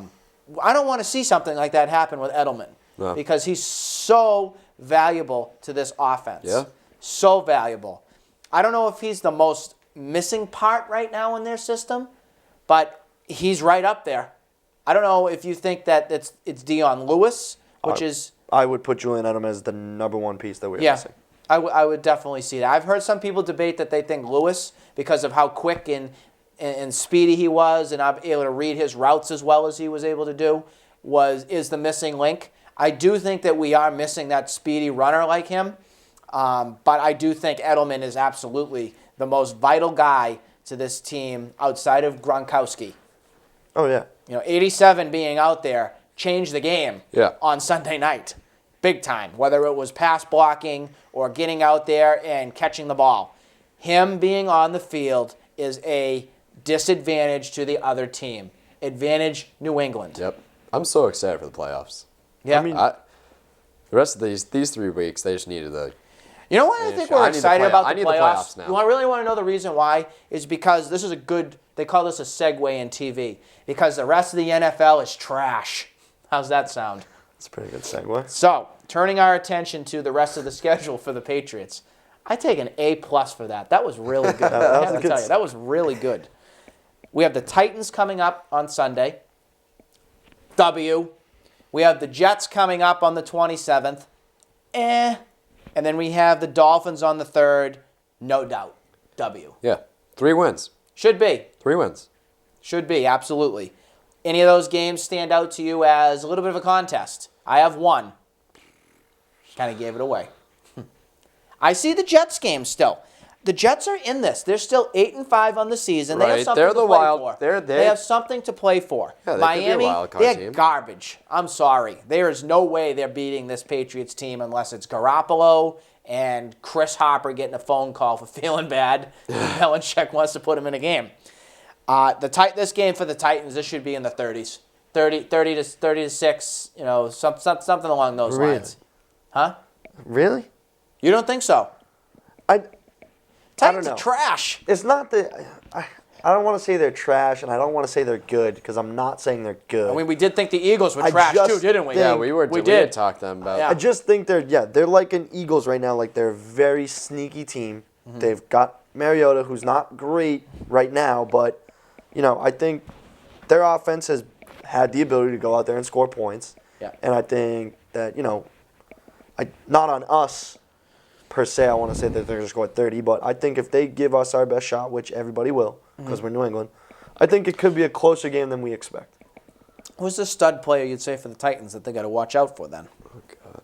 [SPEAKER 1] don't want to see something like that happen with Edelman because he's so valuable to this offense.
[SPEAKER 3] Yeah.
[SPEAKER 1] So valuable. I don't know if he's the most missing part right now in their system, but he's right up there. I don't know if you think that it's Dion Lewis, which is...
[SPEAKER 2] I would put Julian Edelman as the number one piece that we're missing.
[SPEAKER 1] I would definitely see that. I've heard some people debate that they think Lewis, because of how quick and speedy he was and able to read his routes as well as he was able to do, is the missing link. I do think that we are missing that speedy runner like him, but I do think Edelman is absolutely the most vital guy to this team outside of Gronkowski.
[SPEAKER 2] Oh, yeah.
[SPEAKER 1] 87 being out there changed the game on Sunday night, big time, whether it was pass blocking or getting out there and catching the ball. Him being on the field is a disadvantage to the other team. Advantage New England.
[SPEAKER 3] Yep. I'm so excited for the playoffs.
[SPEAKER 1] Yeah.
[SPEAKER 3] I mean, the rest of these 3 weeks, they just needed the...
[SPEAKER 1] You know what I think we're excited about the playoffs?
[SPEAKER 3] I need the playoffs now.
[SPEAKER 1] You really want to know the reason why? Is because this is they call this a segue in TV. Because the rest of the NFL is trash. How's that sound?
[SPEAKER 2] That's a pretty good segue.
[SPEAKER 1] So, turning our attention to the rest of the schedule for the Patriots, I take an A+ for that. That was really good. I have to tell you, that was really good. We have the Titans coming up on Sunday. W. We have the Jets coming up on the 27th. And then we have the Dolphins on the 3rd. No doubt. W.
[SPEAKER 3] Yeah. 3 wins.
[SPEAKER 1] Should be.
[SPEAKER 3] 3 wins.
[SPEAKER 1] Should be, absolutely. Any of those games stand out to you as a little bit of a contest? I have one. Kind of gave it away. I see the Jets game still. The Jets are in this. They're still 8-5 on the season. They have something to play for. They have something to play for.
[SPEAKER 3] Yeah,
[SPEAKER 1] Miami, they're
[SPEAKER 3] team.
[SPEAKER 1] garbage. I'm sorry. There is no way they're beating this Patriots team unless it's Garoppolo and Chris Harper getting a phone call for feeling bad. Belichick wants to put him in a game. This game for the Titans, this should be in the 30s. 30 to 6, something along those lines. Huh?
[SPEAKER 2] Really?
[SPEAKER 1] You don't think so? Titans are trash.
[SPEAKER 2] It's not that I don't want to say they're trash, and I don't want to say they're good, because I'm not saying they're good.
[SPEAKER 1] I mean, we did think the Eagles were trash too, didn't we?
[SPEAKER 3] Yeah, we did talk them about.
[SPEAKER 1] Yeah.
[SPEAKER 2] I just think they're like an Eagles right now. Like, they're a very sneaky team. Mm-hmm. They've got Mariota, who's not great right now, but I think their offense has had the ability to go out there and score points.
[SPEAKER 1] Yeah.
[SPEAKER 2] And I think that not on us per se, I want to say that they're going to score 30, but I think if they give us our best shot, which everybody will, because we're New England, I think it could be a closer game than we expect.
[SPEAKER 1] Who's the stud player you'd say for the Titans that they got to watch out for then?
[SPEAKER 3] Oh, God.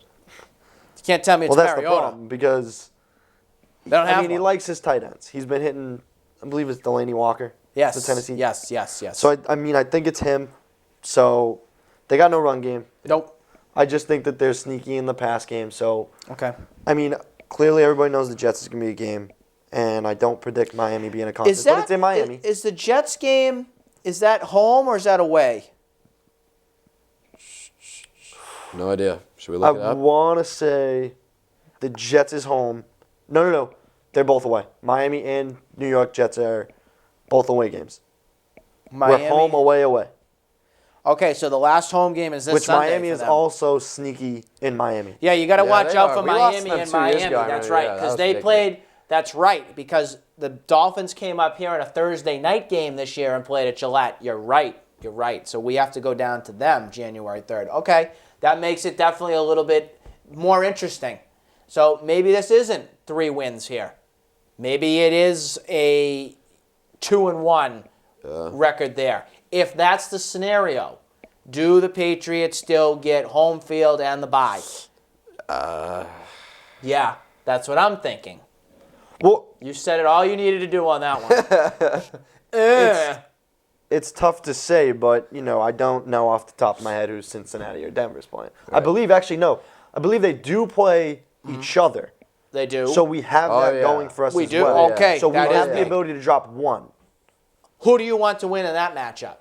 [SPEAKER 1] You can't tell me it's
[SPEAKER 2] Mariota.
[SPEAKER 1] Mariota.
[SPEAKER 2] Well, that's the problem, because
[SPEAKER 1] they don't have
[SPEAKER 2] he likes his tight ends. He's been hitting, I believe it's Delaney Walker.
[SPEAKER 1] Yes.
[SPEAKER 2] The Tennessee.
[SPEAKER 1] Yes.
[SPEAKER 2] So, I think it's him. So, they got no run game.
[SPEAKER 1] Nope.
[SPEAKER 2] I just think that they're sneaky in the pass game. So,
[SPEAKER 1] okay.
[SPEAKER 2] Clearly everybody knows the Jets is going to be a game, and I don't predict Miami being a contest, but it's in Miami.
[SPEAKER 1] Is the Jets game, is that home or is that away?
[SPEAKER 3] No idea. Should we look it
[SPEAKER 2] I
[SPEAKER 3] up?
[SPEAKER 2] want to say the Jets is home. No. They're both away. Miami and New York Jets are both away games.
[SPEAKER 1] Miami.
[SPEAKER 2] We're home, away.
[SPEAKER 1] Okay, so the last home game is this
[SPEAKER 2] Which
[SPEAKER 1] Sunday
[SPEAKER 2] Miami
[SPEAKER 1] for
[SPEAKER 2] is
[SPEAKER 1] them.
[SPEAKER 2] also sneaky in Miami.
[SPEAKER 1] Yeah, you got to watch
[SPEAKER 3] they
[SPEAKER 1] out
[SPEAKER 3] are.
[SPEAKER 1] for
[SPEAKER 3] We lost
[SPEAKER 1] Miami
[SPEAKER 3] them
[SPEAKER 1] and
[SPEAKER 3] 2 years
[SPEAKER 1] Miami.
[SPEAKER 3] ago, I
[SPEAKER 1] That's
[SPEAKER 3] remember.
[SPEAKER 1] right,
[SPEAKER 3] Yeah, that
[SPEAKER 1] because
[SPEAKER 3] was
[SPEAKER 1] they
[SPEAKER 3] ridiculous.
[SPEAKER 1] played. That's right, because the Dolphins came up here on a Thursday night game this year and played at Gillette. You're right. So we have to go down to them January 3rd. Okay, that makes it definitely a little bit more interesting. So maybe this isn't 3 wins here. Maybe it is a 2-1 record there. If that's the scenario, do the Patriots still get home field and the bye? Yeah, that's what I'm thinking.
[SPEAKER 2] Well,
[SPEAKER 1] You said it all you needed to do on that one.
[SPEAKER 2] it's tough to say, but, I don't know off the top of my head who Cincinnati or Denver's playing.
[SPEAKER 3] Right.
[SPEAKER 2] I believe they do play each other.
[SPEAKER 1] They do.
[SPEAKER 2] So we have that going for us
[SPEAKER 1] We
[SPEAKER 2] as
[SPEAKER 1] do?
[SPEAKER 2] well.
[SPEAKER 1] Okay,
[SPEAKER 2] So we
[SPEAKER 1] that
[SPEAKER 2] have
[SPEAKER 1] is
[SPEAKER 2] the
[SPEAKER 1] big.
[SPEAKER 2] ability to drop one.
[SPEAKER 1] Who do you want to win in that matchup?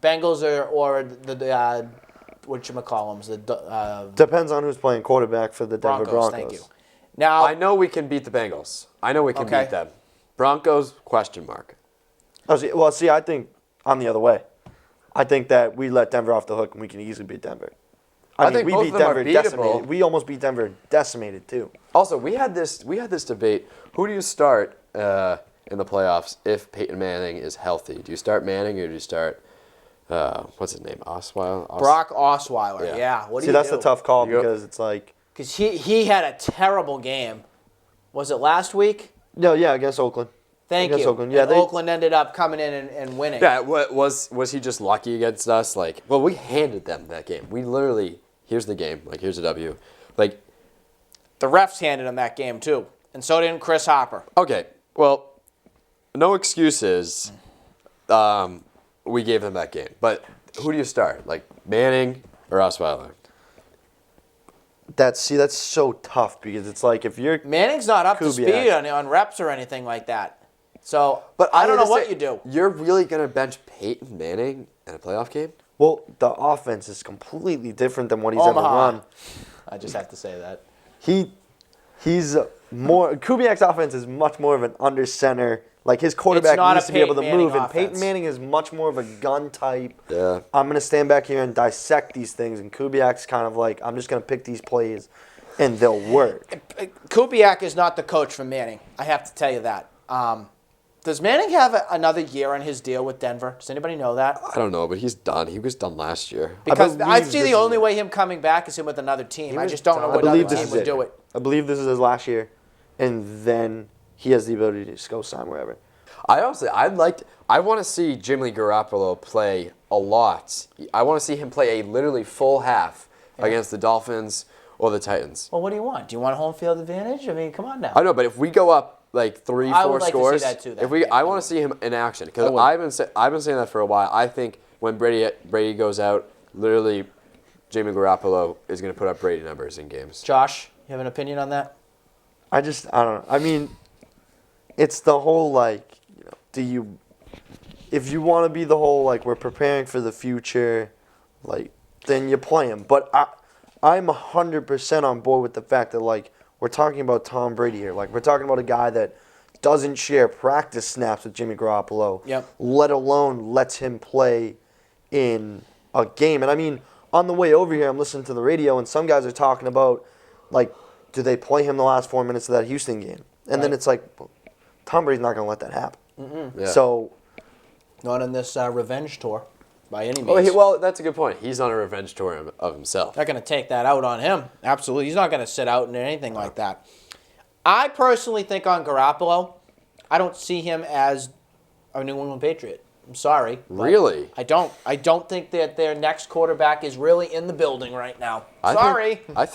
[SPEAKER 1] Bengals or the whatchamacallums,
[SPEAKER 2] Depends on who's playing quarterback for the Denver Broncos.
[SPEAKER 1] Thank you. Now,
[SPEAKER 3] I know we can beat the Bengals. I know we can
[SPEAKER 1] Okay.
[SPEAKER 3] beat them. Broncos, question mark.
[SPEAKER 2] I think I'm the other way. I think that we let Denver off the hook and we can easily beat Denver. I mean,
[SPEAKER 3] think
[SPEAKER 2] we
[SPEAKER 3] both
[SPEAKER 2] beat
[SPEAKER 3] of them are
[SPEAKER 2] Denver
[SPEAKER 3] beatable.
[SPEAKER 2] decimated. We almost beat Denver decimated too.
[SPEAKER 3] Also, we had this debate. Who do you start in the playoffs if Peyton Manning is healthy? Do you start Manning or do you start, what's his name, Osweiler?
[SPEAKER 1] Brock Osweiler.
[SPEAKER 3] Yeah.
[SPEAKER 1] Yeah. What do
[SPEAKER 2] See,
[SPEAKER 1] you
[SPEAKER 2] that's
[SPEAKER 1] do?
[SPEAKER 2] the tough call
[SPEAKER 3] You go-
[SPEAKER 2] because it's like,
[SPEAKER 1] Because he had a terrible game. Was it last week?
[SPEAKER 2] no, yeah, against Oakland.
[SPEAKER 1] Thank
[SPEAKER 2] Against
[SPEAKER 1] you.
[SPEAKER 2] Oakland. Yeah,
[SPEAKER 1] and Oakland ended up coming in and winning.
[SPEAKER 3] Yeah, was he just lucky against us? Like, well, we handed them that game. We literally, here's the game. Like, here's a W. Like,
[SPEAKER 1] The refs handed him that game, too. And so did Chris Hopper.
[SPEAKER 3] okay, well, no excuses. We gave them that game. But who do you start? Like, Manning or Osweiler?
[SPEAKER 2] That's so tough because it's like if you're
[SPEAKER 1] Manning's not up to
[SPEAKER 2] Kubiak.
[SPEAKER 1] speed on reps or anything like that. So, but I don't know what you do.
[SPEAKER 3] You're really going to bench Peyton Manning in a playoff game?
[SPEAKER 2] well, the offense is completely different than what he's
[SPEAKER 1] Omaha.
[SPEAKER 2] ever run.
[SPEAKER 1] I just have to say that.
[SPEAKER 2] He's more Kubiak's offense is much more of an under center. Like his quarterback
[SPEAKER 1] not a
[SPEAKER 2] needs to be able to
[SPEAKER 1] Peyton
[SPEAKER 2] move,
[SPEAKER 1] Manning
[SPEAKER 2] and Peyton
[SPEAKER 1] offense.
[SPEAKER 2] Manning is much more of a gun type.
[SPEAKER 3] Yeah.
[SPEAKER 2] I'm gonna stand back here and dissect these things, and Kubiak's kind of like I'm just gonna pick these plays, and they'll work.
[SPEAKER 1] Kubiak is not the coach for Manning. I have to tell you that. Does Manning have another year on his deal with Denver? Does anybody know that?
[SPEAKER 3] I don't know, but he's done. He was done last year.
[SPEAKER 1] Because I
[SPEAKER 2] believe
[SPEAKER 1] see
[SPEAKER 2] this
[SPEAKER 1] the
[SPEAKER 2] is
[SPEAKER 1] only
[SPEAKER 2] it.
[SPEAKER 1] way him coming back is him with another team. I
[SPEAKER 3] was
[SPEAKER 1] just don't know
[SPEAKER 3] done.
[SPEAKER 1] what
[SPEAKER 2] I
[SPEAKER 1] other
[SPEAKER 2] believe this
[SPEAKER 1] team
[SPEAKER 2] is
[SPEAKER 1] would
[SPEAKER 2] it.
[SPEAKER 1] do it.
[SPEAKER 2] I believe this is his last year, and then he has the ability to just go sign wherever.
[SPEAKER 3] I want to see Jimmy Garoppolo play a lot. I want to see him play a literally full half against the Dolphins or the Titans.
[SPEAKER 1] Well, what do you want? Do you want a home field advantage? I mean, come on now.
[SPEAKER 3] I know, but if we go up like 3,
[SPEAKER 1] I
[SPEAKER 3] 4
[SPEAKER 1] would like to see
[SPEAKER 3] scores,
[SPEAKER 1] that too,
[SPEAKER 3] if we,
[SPEAKER 1] then.
[SPEAKER 3] I want to see him in action
[SPEAKER 1] I
[SPEAKER 3] because
[SPEAKER 1] would.
[SPEAKER 3] I've been saying that for a while. I think when Brady goes out, literally, Jimmy Garoppolo is going to put up Brady numbers in games.
[SPEAKER 1] Josh, you have an opinion on that?
[SPEAKER 2] I don't know. I mean, it's the whole like, if you want to be the whole like we're preparing for the future, like then you play him. But I'm 100% on board with the fact that like we're talking about Tom Brady here. Like we're talking about a guy that doesn't share practice snaps with Jimmy Garoppolo.
[SPEAKER 1] Yep.
[SPEAKER 2] Let alone lets him play in a game. And I mean, on the way over here, I'm listening to the radio, and some guys are talking about like, do they play him the last 4 minutes of that Houston game? And then
[SPEAKER 1] Right.
[SPEAKER 2] it's like, Tom Brady's not going to let that happen.
[SPEAKER 3] Yeah.
[SPEAKER 2] So,
[SPEAKER 1] Not on this revenge tour, by any means.
[SPEAKER 3] Well, that's a good point. He's on a revenge tour of himself.
[SPEAKER 1] Not going to take that out on him. Absolutely. He's not going to sit out and anything like that. I personally think on Garoppolo, I don't see him as a New England Patriot. I'm sorry. but
[SPEAKER 3] Really?
[SPEAKER 1] I don't. I don't think that their next quarterback is really in the building right now. Sorry.
[SPEAKER 3] I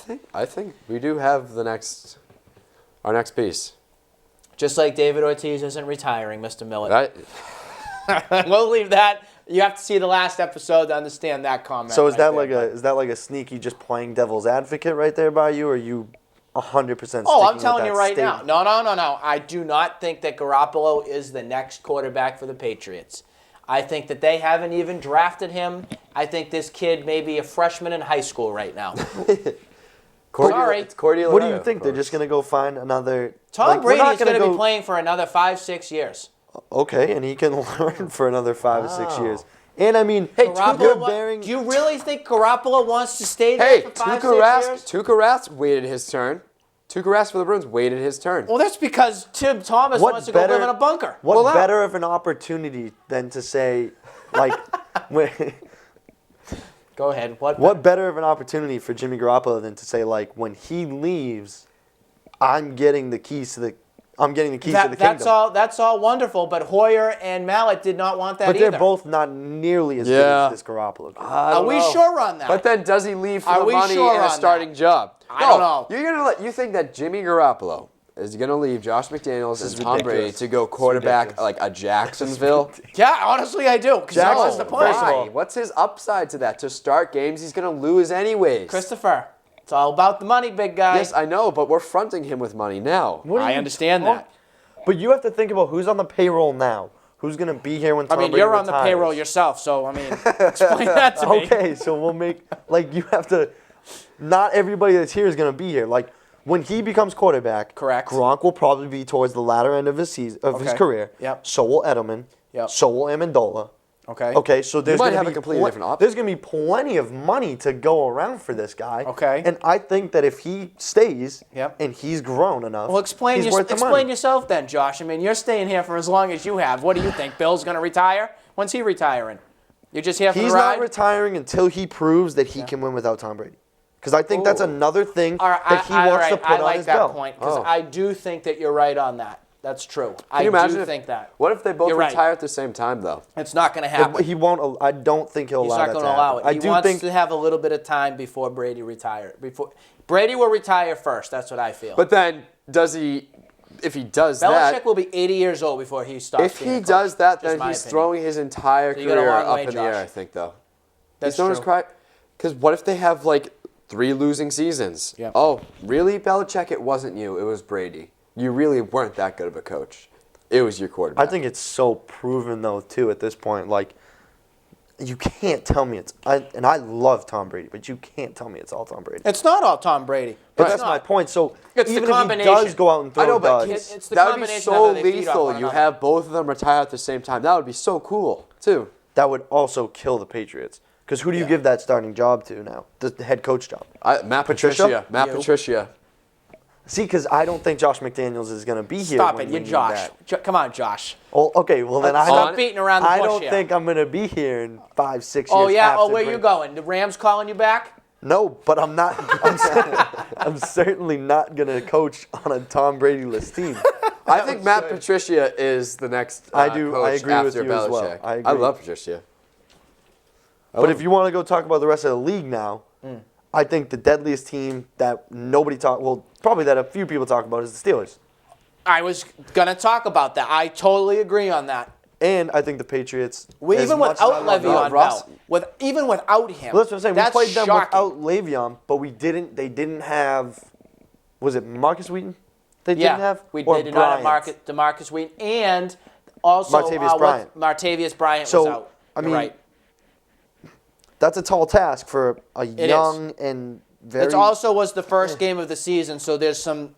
[SPEAKER 3] think we do have our next piece.
[SPEAKER 1] Just like David Ortiz isn't retiring, Mr. Millett.
[SPEAKER 3] Right?
[SPEAKER 1] We'll leave that. You have to see the last episode to understand that comment.
[SPEAKER 2] so is
[SPEAKER 1] right
[SPEAKER 2] that
[SPEAKER 1] there,
[SPEAKER 2] like a sneaky just playing devil's advocate right there by you, or are you 100%?
[SPEAKER 1] Oh, I'm
[SPEAKER 2] sticking
[SPEAKER 1] telling
[SPEAKER 2] with
[SPEAKER 1] you
[SPEAKER 2] that
[SPEAKER 1] right
[SPEAKER 2] statement?
[SPEAKER 1] now. No. I do not think that Garoppolo is the next quarterback for the Patriots. I think that they haven't even drafted him. I think this kid may be a freshman in high school right now. Sorry.
[SPEAKER 3] It's Cordy
[SPEAKER 2] What do you
[SPEAKER 3] Loretto,
[SPEAKER 2] think? They're just going to go find another?
[SPEAKER 1] Tom
[SPEAKER 2] like, we're
[SPEAKER 1] Brady
[SPEAKER 2] not
[SPEAKER 1] is going to
[SPEAKER 2] go-
[SPEAKER 1] be playing for another 5-6 years.
[SPEAKER 2] Okay, and he can learn for another 5 or 6 years. And I mean,
[SPEAKER 3] Hey,
[SPEAKER 2] you're
[SPEAKER 1] Garoppolo,
[SPEAKER 2] bearing.
[SPEAKER 1] do you really think Garoppolo wants to stay there
[SPEAKER 3] Hey,
[SPEAKER 1] for 5-6 years?
[SPEAKER 3] Tuukka Rask waited his turn. Tuukka Rask for the Bruins waited his turn.
[SPEAKER 1] Well, that's because Tim Thomas
[SPEAKER 2] What
[SPEAKER 1] wants to go
[SPEAKER 2] better-
[SPEAKER 1] live in a bunker.
[SPEAKER 2] What
[SPEAKER 3] Well,
[SPEAKER 2] better of an opportunity than to say, like,
[SPEAKER 1] Go ahead.
[SPEAKER 2] what better of an opportunity for Jimmy Garoppolo than to say, like, when he leaves, I'm getting the keys to the kingdom.
[SPEAKER 1] That's all wonderful, but Hoyer and Mallett did not want that
[SPEAKER 2] But
[SPEAKER 1] either.
[SPEAKER 2] they're both not nearly as good
[SPEAKER 3] Yeah.
[SPEAKER 2] as this Garoppolo. kid.
[SPEAKER 1] Are we sure on that?
[SPEAKER 3] But then does he leave for
[SPEAKER 1] Are
[SPEAKER 3] the
[SPEAKER 1] we
[SPEAKER 3] money
[SPEAKER 1] sure
[SPEAKER 3] and
[SPEAKER 1] on
[SPEAKER 3] a starting job?
[SPEAKER 1] I don't know.
[SPEAKER 3] You think that Jimmy Garoppolo is gonna leave Josh McDaniels and
[SPEAKER 2] is
[SPEAKER 3] Tom Brady
[SPEAKER 2] ridiculous.
[SPEAKER 3] to go quarterback
[SPEAKER 2] ridiculous.
[SPEAKER 3] like a Jacksonville?
[SPEAKER 1] Yeah, honestly, I do. Because
[SPEAKER 2] Jackson,
[SPEAKER 1] what's the point?
[SPEAKER 2] first of all-
[SPEAKER 3] Why? What's his upside to that? To start games, he's gonna lose anyways.
[SPEAKER 1] Christopher, it's all about the money, big guy.
[SPEAKER 3] Yes, I know, but we're fronting him with money now.
[SPEAKER 2] What are
[SPEAKER 1] I
[SPEAKER 2] you
[SPEAKER 1] understand
[SPEAKER 2] talk-
[SPEAKER 1] that.
[SPEAKER 2] But you have to think about who's on the payroll now. Who's going to be here when
[SPEAKER 1] I
[SPEAKER 2] Tom
[SPEAKER 1] mean,
[SPEAKER 2] Brady
[SPEAKER 1] you're on the
[SPEAKER 2] retires?
[SPEAKER 1] payroll yourself, so, I mean, explain that to me.
[SPEAKER 2] Okay, so we'll make, like, you have to, not everybody that's here is going to be here. Like, when he becomes quarterback,
[SPEAKER 1] Correct.
[SPEAKER 2] Gronk will probably be towards the latter end of his season, of his
[SPEAKER 1] Okay.
[SPEAKER 2] career.
[SPEAKER 1] Yep.
[SPEAKER 2] So will Edelman.
[SPEAKER 1] Yep.
[SPEAKER 2] So will Amendola.
[SPEAKER 1] Okay.
[SPEAKER 2] Okay, so there's
[SPEAKER 3] might
[SPEAKER 2] going to
[SPEAKER 3] have
[SPEAKER 2] be
[SPEAKER 3] a completely different option.
[SPEAKER 2] There's going to be plenty of money to go around for this guy.
[SPEAKER 1] Okay.
[SPEAKER 2] And I think that if he stays
[SPEAKER 1] Yep.
[SPEAKER 2] and he's grown enough,
[SPEAKER 1] Well, explain
[SPEAKER 2] he's worth the money.
[SPEAKER 1] yourself then, Josh. I mean, you're staying here for as long as you have. What do you think? Bill's going to retire? When's he retiring? You're just here for
[SPEAKER 2] He's
[SPEAKER 1] the ride?
[SPEAKER 2] not retiring until he proves that he can win without Tom Brady. Because I think that's
[SPEAKER 3] Ooh.
[SPEAKER 2] another thing
[SPEAKER 1] All right,
[SPEAKER 2] that he wants to
[SPEAKER 1] I
[SPEAKER 2] put on
[SPEAKER 1] like
[SPEAKER 2] his
[SPEAKER 1] that
[SPEAKER 2] belt.
[SPEAKER 1] point because
[SPEAKER 3] Oh.
[SPEAKER 1] I do think that you're right on that. That's true.
[SPEAKER 3] Can you imagine
[SPEAKER 1] do
[SPEAKER 3] if-
[SPEAKER 1] think that.
[SPEAKER 3] What if they both
[SPEAKER 1] You're right.
[SPEAKER 3] retire at the same time, though?
[SPEAKER 1] It's not going to happen.
[SPEAKER 2] He won't. I don't think he'll
[SPEAKER 1] He's
[SPEAKER 2] allow
[SPEAKER 1] not
[SPEAKER 2] that
[SPEAKER 1] going
[SPEAKER 2] to
[SPEAKER 1] to allow
[SPEAKER 2] happen.
[SPEAKER 1] it.
[SPEAKER 2] I
[SPEAKER 1] He
[SPEAKER 2] do
[SPEAKER 1] wants
[SPEAKER 2] think
[SPEAKER 1] to have a little bit of time before Brady retires. Brady will retire first. That's what I feel.
[SPEAKER 3] But then, does he? If he does
[SPEAKER 1] Belichick
[SPEAKER 3] that,
[SPEAKER 1] will be 80 years old before he stops.
[SPEAKER 3] if
[SPEAKER 1] being a
[SPEAKER 3] he
[SPEAKER 1] coach.
[SPEAKER 3] does that,
[SPEAKER 1] Just
[SPEAKER 3] then
[SPEAKER 1] my
[SPEAKER 3] he's
[SPEAKER 1] opinion.
[SPEAKER 3] throwing his entire
[SPEAKER 1] So you got a
[SPEAKER 3] career
[SPEAKER 1] long
[SPEAKER 3] up
[SPEAKER 1] way,
[SPEAKER 3] in the air.
[SPEAKER 1] Josh.
[SPEAKER 3] I think, though.
[SPEAKER 1] That's
[SPEAKER 3] he's throwing his
[SPEAKER 1] true.
[SPEAKER 3] cry. Because what if they have like 3 losing seasons?
[SPEAKER 1] Yep.
[SPEAKER 3] Oh, really, Belichick? It wasn't you. It was Brady. You really weren't that good of a coach. It was your quarterback.
[SPEAKER 2] I think it's so proven though too at this point. Like, you can't tell me it's. And I love Tom Brady, but you can't tell me it's all Tom Brady.
[SPEAKER 1] It's not all Tom Brady.
[SPEAKER 2] But
[SPEAKER 1] It's
[SPEAKER 2] that's
[SPEAKER 1] not.
[SPEAKER 2] my point. So
[SPEAKER 1] It's the
[SPEAKER 2] even if he
[SPEAKER 1] combination.
[SPEAKER 2] does go out and throw
[SPEAKER 3] I know, but
[SPEAKER 2] duds,
[SPEAKER 1] It's the
[SPEAKER 3] that would be
[SPEAKER 1] combination
[SPEAKER 3] so
[SPEAKER 1] of how they feed off
[SPEAKER 3] lethal.
[SPEAKER 1] one
[SPEAKER 3] You
[SPEAKER 1] another.
[SPEAKER 3] have both of them retire at the same time. That would be so cool, too.
[SPEAKER 2] that would also kill the Patriots. Because who do you give that starting job to now? The head coach job.
[SPEAKER 3] Matt
[SPEAKER 2] Patricia?
[SPEAKER 3] Patricia. Matt
[SPEAKER 1] You.
[SPEAKER 3] Patricia.
[SPEAKER 2] See, because I don't think Josh McDaniels is going to be here.
[SPEAKER 1] Stop
[SPEAKER 2] when
[SPEAKER 1] it.
[SPEAKER 2] we
[SPEAKER 1] You're
[SPEAKER 2] need
[SPEAKER 1] Josh.
[SPEAKER 2] that.
[SPEAKER 1] Come on, Josh.
[SPEAKER 2] Well, okay. Well, then
[SPEAKER 1] Stop beating around the
[SPEAKER 2] I
[SPEAKER 1] bush
[SPEAKER 2] don't
[SPEAKER 1] here.
[SPEAKER 2] think I'm going to be here in 5, 6 years.
[SPEAKER 1] Oh, yeah? Oh,
[SPEAKER 2] after
[SPEAKER 1] where
[SPEAKER 2] Brady.
[SPEAKER 1] you going? The Rams calling you back?
[SPEAKER 2] No, but I'm not. I'm certainly not going to coach on a Tom Brady-less team.
[SPEAKER 3] I think Matt Patricia is the next
[SPEAKER 2] I do.
[SPEAKER 3] coach
[SPEAKER 2] I agree with
[SPEAKER 3] after
[SPEAKER 2] you as well.
[SPEAKER 3] Belichick.
[SPEAKER 2] I agree.
[SPEAKER 3] love Patricia.
[SPEAKER 2] But if you want to go talk about the rest of the league now, I think the deadliest team that nobody probably that a few people talk about is the Steelers.
[SPEAKER 1] I was going to talk about that. I totally agree on that.
[SPEAKER 2] And I think the Patriots. as
[SPEAKER 1] Even
[SPEAKER 2] much as I
[SPEAKER 1] without
[SPEAKER 2] love
[SPEAKER 1] Le'Veon
[SPEAKER 3] Russ-
[SPEAKER 1] Bell, even without him,
[SPEAKER 2] Well, that's what I'm saying.
[SPEAKER 1] That's
[SPEAKER 2] We played them
[SPEAKER 1] shocking.
[SPEAKER 2] without Le'Veon, but we didn't. They didn't have. Was it Marcus Wheaton? They
[SPEAKER 1] Yeah,
[SPEAKER 2] didn't have.
[SPEAKER 1] they
[SPEAKER 2] Or
[SPEAKER 1] did not
[SPEAKER 2] Bryant?
[SPEAKER 1] have DeMarcus Wheaton, and also
[SPEAKER 2] Martavius Bryant.
[SPEAKER 1] Martavius Bryant
[SPEAKER 2] So,
[SPEAKER 1] was out.
[SPEAKER 2] I
[SPEAKER 1] You're
[SPEAKER 2] mean,
[SPEAKER 1] right.
[SPEAKER 2] That's a tall task for a
[SPEAKER 1] is.
[SPEAKER 2] young and very.
[SPEAKER 1] It also was the first game of the season, so there's some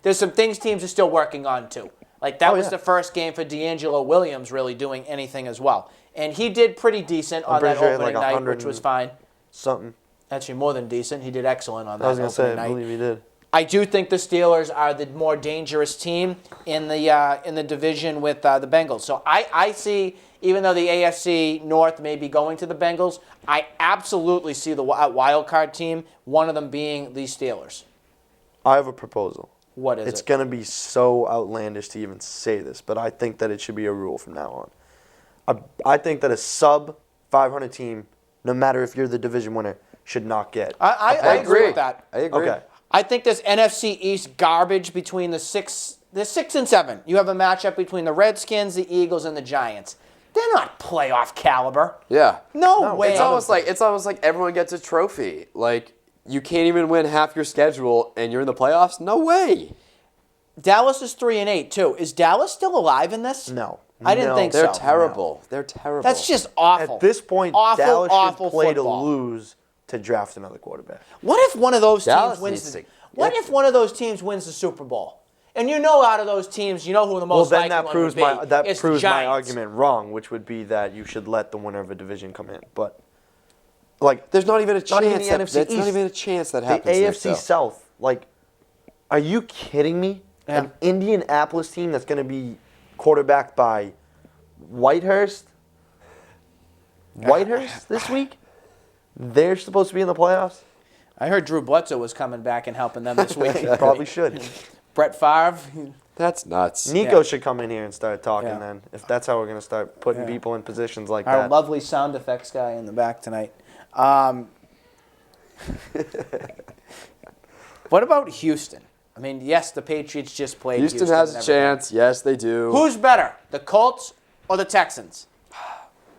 [SPEAKER 1] things teams are still working on too. Like that
[SPEAKER 2] Oh,
[SPEAKER 1] was
[SPEAKER 2] yeah.
[SPEAKER 1] the first game for D'Angelo Williams really doing anything as well, and he did pretty decent on
[SPEAKER 2] pretty
[SPEAKER 1] that
[SPEAKER 2] sure he had
[SPEAKER 1] opening
[SPEAKER 2] like
[SPEAKER 1] night,
[SPEAKER 2] 100
[SPEAKER 1] which was fine.
[SPEAKER 2] something.
[SPEAKER 1] Actually, more than decent. He did excellent on that
[SPEAKER 2] I was gonna
[SPEAKER 1] opening
[SPEAKER 2] say. I
[SPEAKER 1] night.
[SPEAKER 2] believe he did.
[SPEAKER 1] I do think the Steelers are the more dangerous team in the division with the Bengals. So I see, even though the AFC North may be going to the Bengals, I absolutely see the wild card team, one of them being the Steelers.
[SPEAKER 2] I have a proposal.
[SPEAKER 1] What is
[SPEAKER 2] It's
[SPEAKER 1] it?
[SPEAKER 2] going to be so outlandish to even say this, but I think that it should be a rule from now on. I think that a sub 500 team, no matter if you're the division winner, should not get.
[SPEAKER 1] I agree with that.
[SPEAKER 3] I agree.
[SPEAKER 2] Okay.
[SPEAKER 1] I think this NFC East garbage between the 6 and 7. You have a matchup between the Redskins, the Eagles, and the Giants. They're not playoff caliber.
[SPEAKER 3] Yeah.
[SPEAKER 1] No way.
[SPEAKER 3] It's almost like everyone gets a trophy. Like you can't even win half your schedule and you're in the playoffs? No way.
[SPEAKER 1] Dallas is 3-8 too. Is Dallas still alive in this?
[SPEAKER 2] No.
[SPEAKER 1] I didn't think
[SPEAKER 3] They're
[SPEAKER 1] so.
[SPEAKER 3] terrible. They're terrible.
[SPEAKER 1] That's just awful.
[SPEAKER 2] At this point,
[SPEAKER 1] awful,
[SPEAKER 2] Dallas
[SPEAKER 1] awful
[SPEAKER 2] should play
[SPEAKER 1] football.
[SPEAKER 2] to lose to draft another quarterback.
[SPEAKER 1] What if one of those
[SPEAKER 3] Dallas
[SPEAKER 1] teams wins?
[SPEAKER 3] needs to-
[SPEAKER 1] What if one of those teams wins the Super Bowl? And you know, out of those teams, you know who the
[SPEAKER 2] Well,
[SPEAKER 1] most
[SPEAKER 2] then
[SPEAKER 1] likely
[SPEAKER 2] that
[SPEAKER 1] one
[SPEAKER 2] proves
[SPEAKER 1] would be.
[SPEAKER 2] that
[SPEAKER 1] It's
[SPEAKER 2] proves
[SPEAKER 1] the
[SPEAKER 2] my
[SPEAKER 1] Giants.
[SPEAKER 2] argument wrong, which would be that you should let the winner of a division come in. But like,
[SPEAKER 3] There's not even a
[SPEAKER 2] Not even
[SPEAKER 3] chance.
[SPEAKER 2] the
[SPEAKER 3] That,
[SPEAKER 2] NFC
[SPEAKER 3] that's not
[SPEAKER 2] East.
[SPEAKER 3] even a chance that
[SPEAKER 2] the
[SPEAKER 3] happens. Nick,
[SPEAKER 2] AFC
[SPEAKER 3] though.
[SPEAKER 2] South, like, are you kidding me?
[SPEAKER 1] Yeah.
[SPEAKER 2] An Indianapolis team that's going to be quarterbacked by Whitehurst this week? They're supposed to be in the playoffs?
[SPEAKER 1] I heard Drew Bledsoe was coming back and helping them this week.
[SPEAKER 2] Probably should.
[SPEAKER 1] Brett Favre.
[SPEAKER 3] That's nuts.
[SPEAKER 2] Nico
[SPEAKER 1] Yeah.
[SPEAKER 2] should come in here and start talking
[SPEAKER 1] Yeah.
[SPEAKER 2] then, if that's how we're going to start putting
[SPEAKER 1] Yeah.
[SPEAKER 2] people in positions like
[SPEAKER 1] Our
[SPEAKER 2] that.
[SPEAKER 1] lovely sound effects guy in the back tonight. What about Houston? I mean, yes, the Patriots just played
[SPEAKER 3] Houston
[SPEAKER 1] Houston
[SPEAKER 3] has
[SPEAKER 1] and
[SPEAKER 3] a
[SPEAKER 1] everything.
[SPEAKER 3] chance. Yes, they do.
[SPEAKER 1] Who's better, the Colts or the Texans?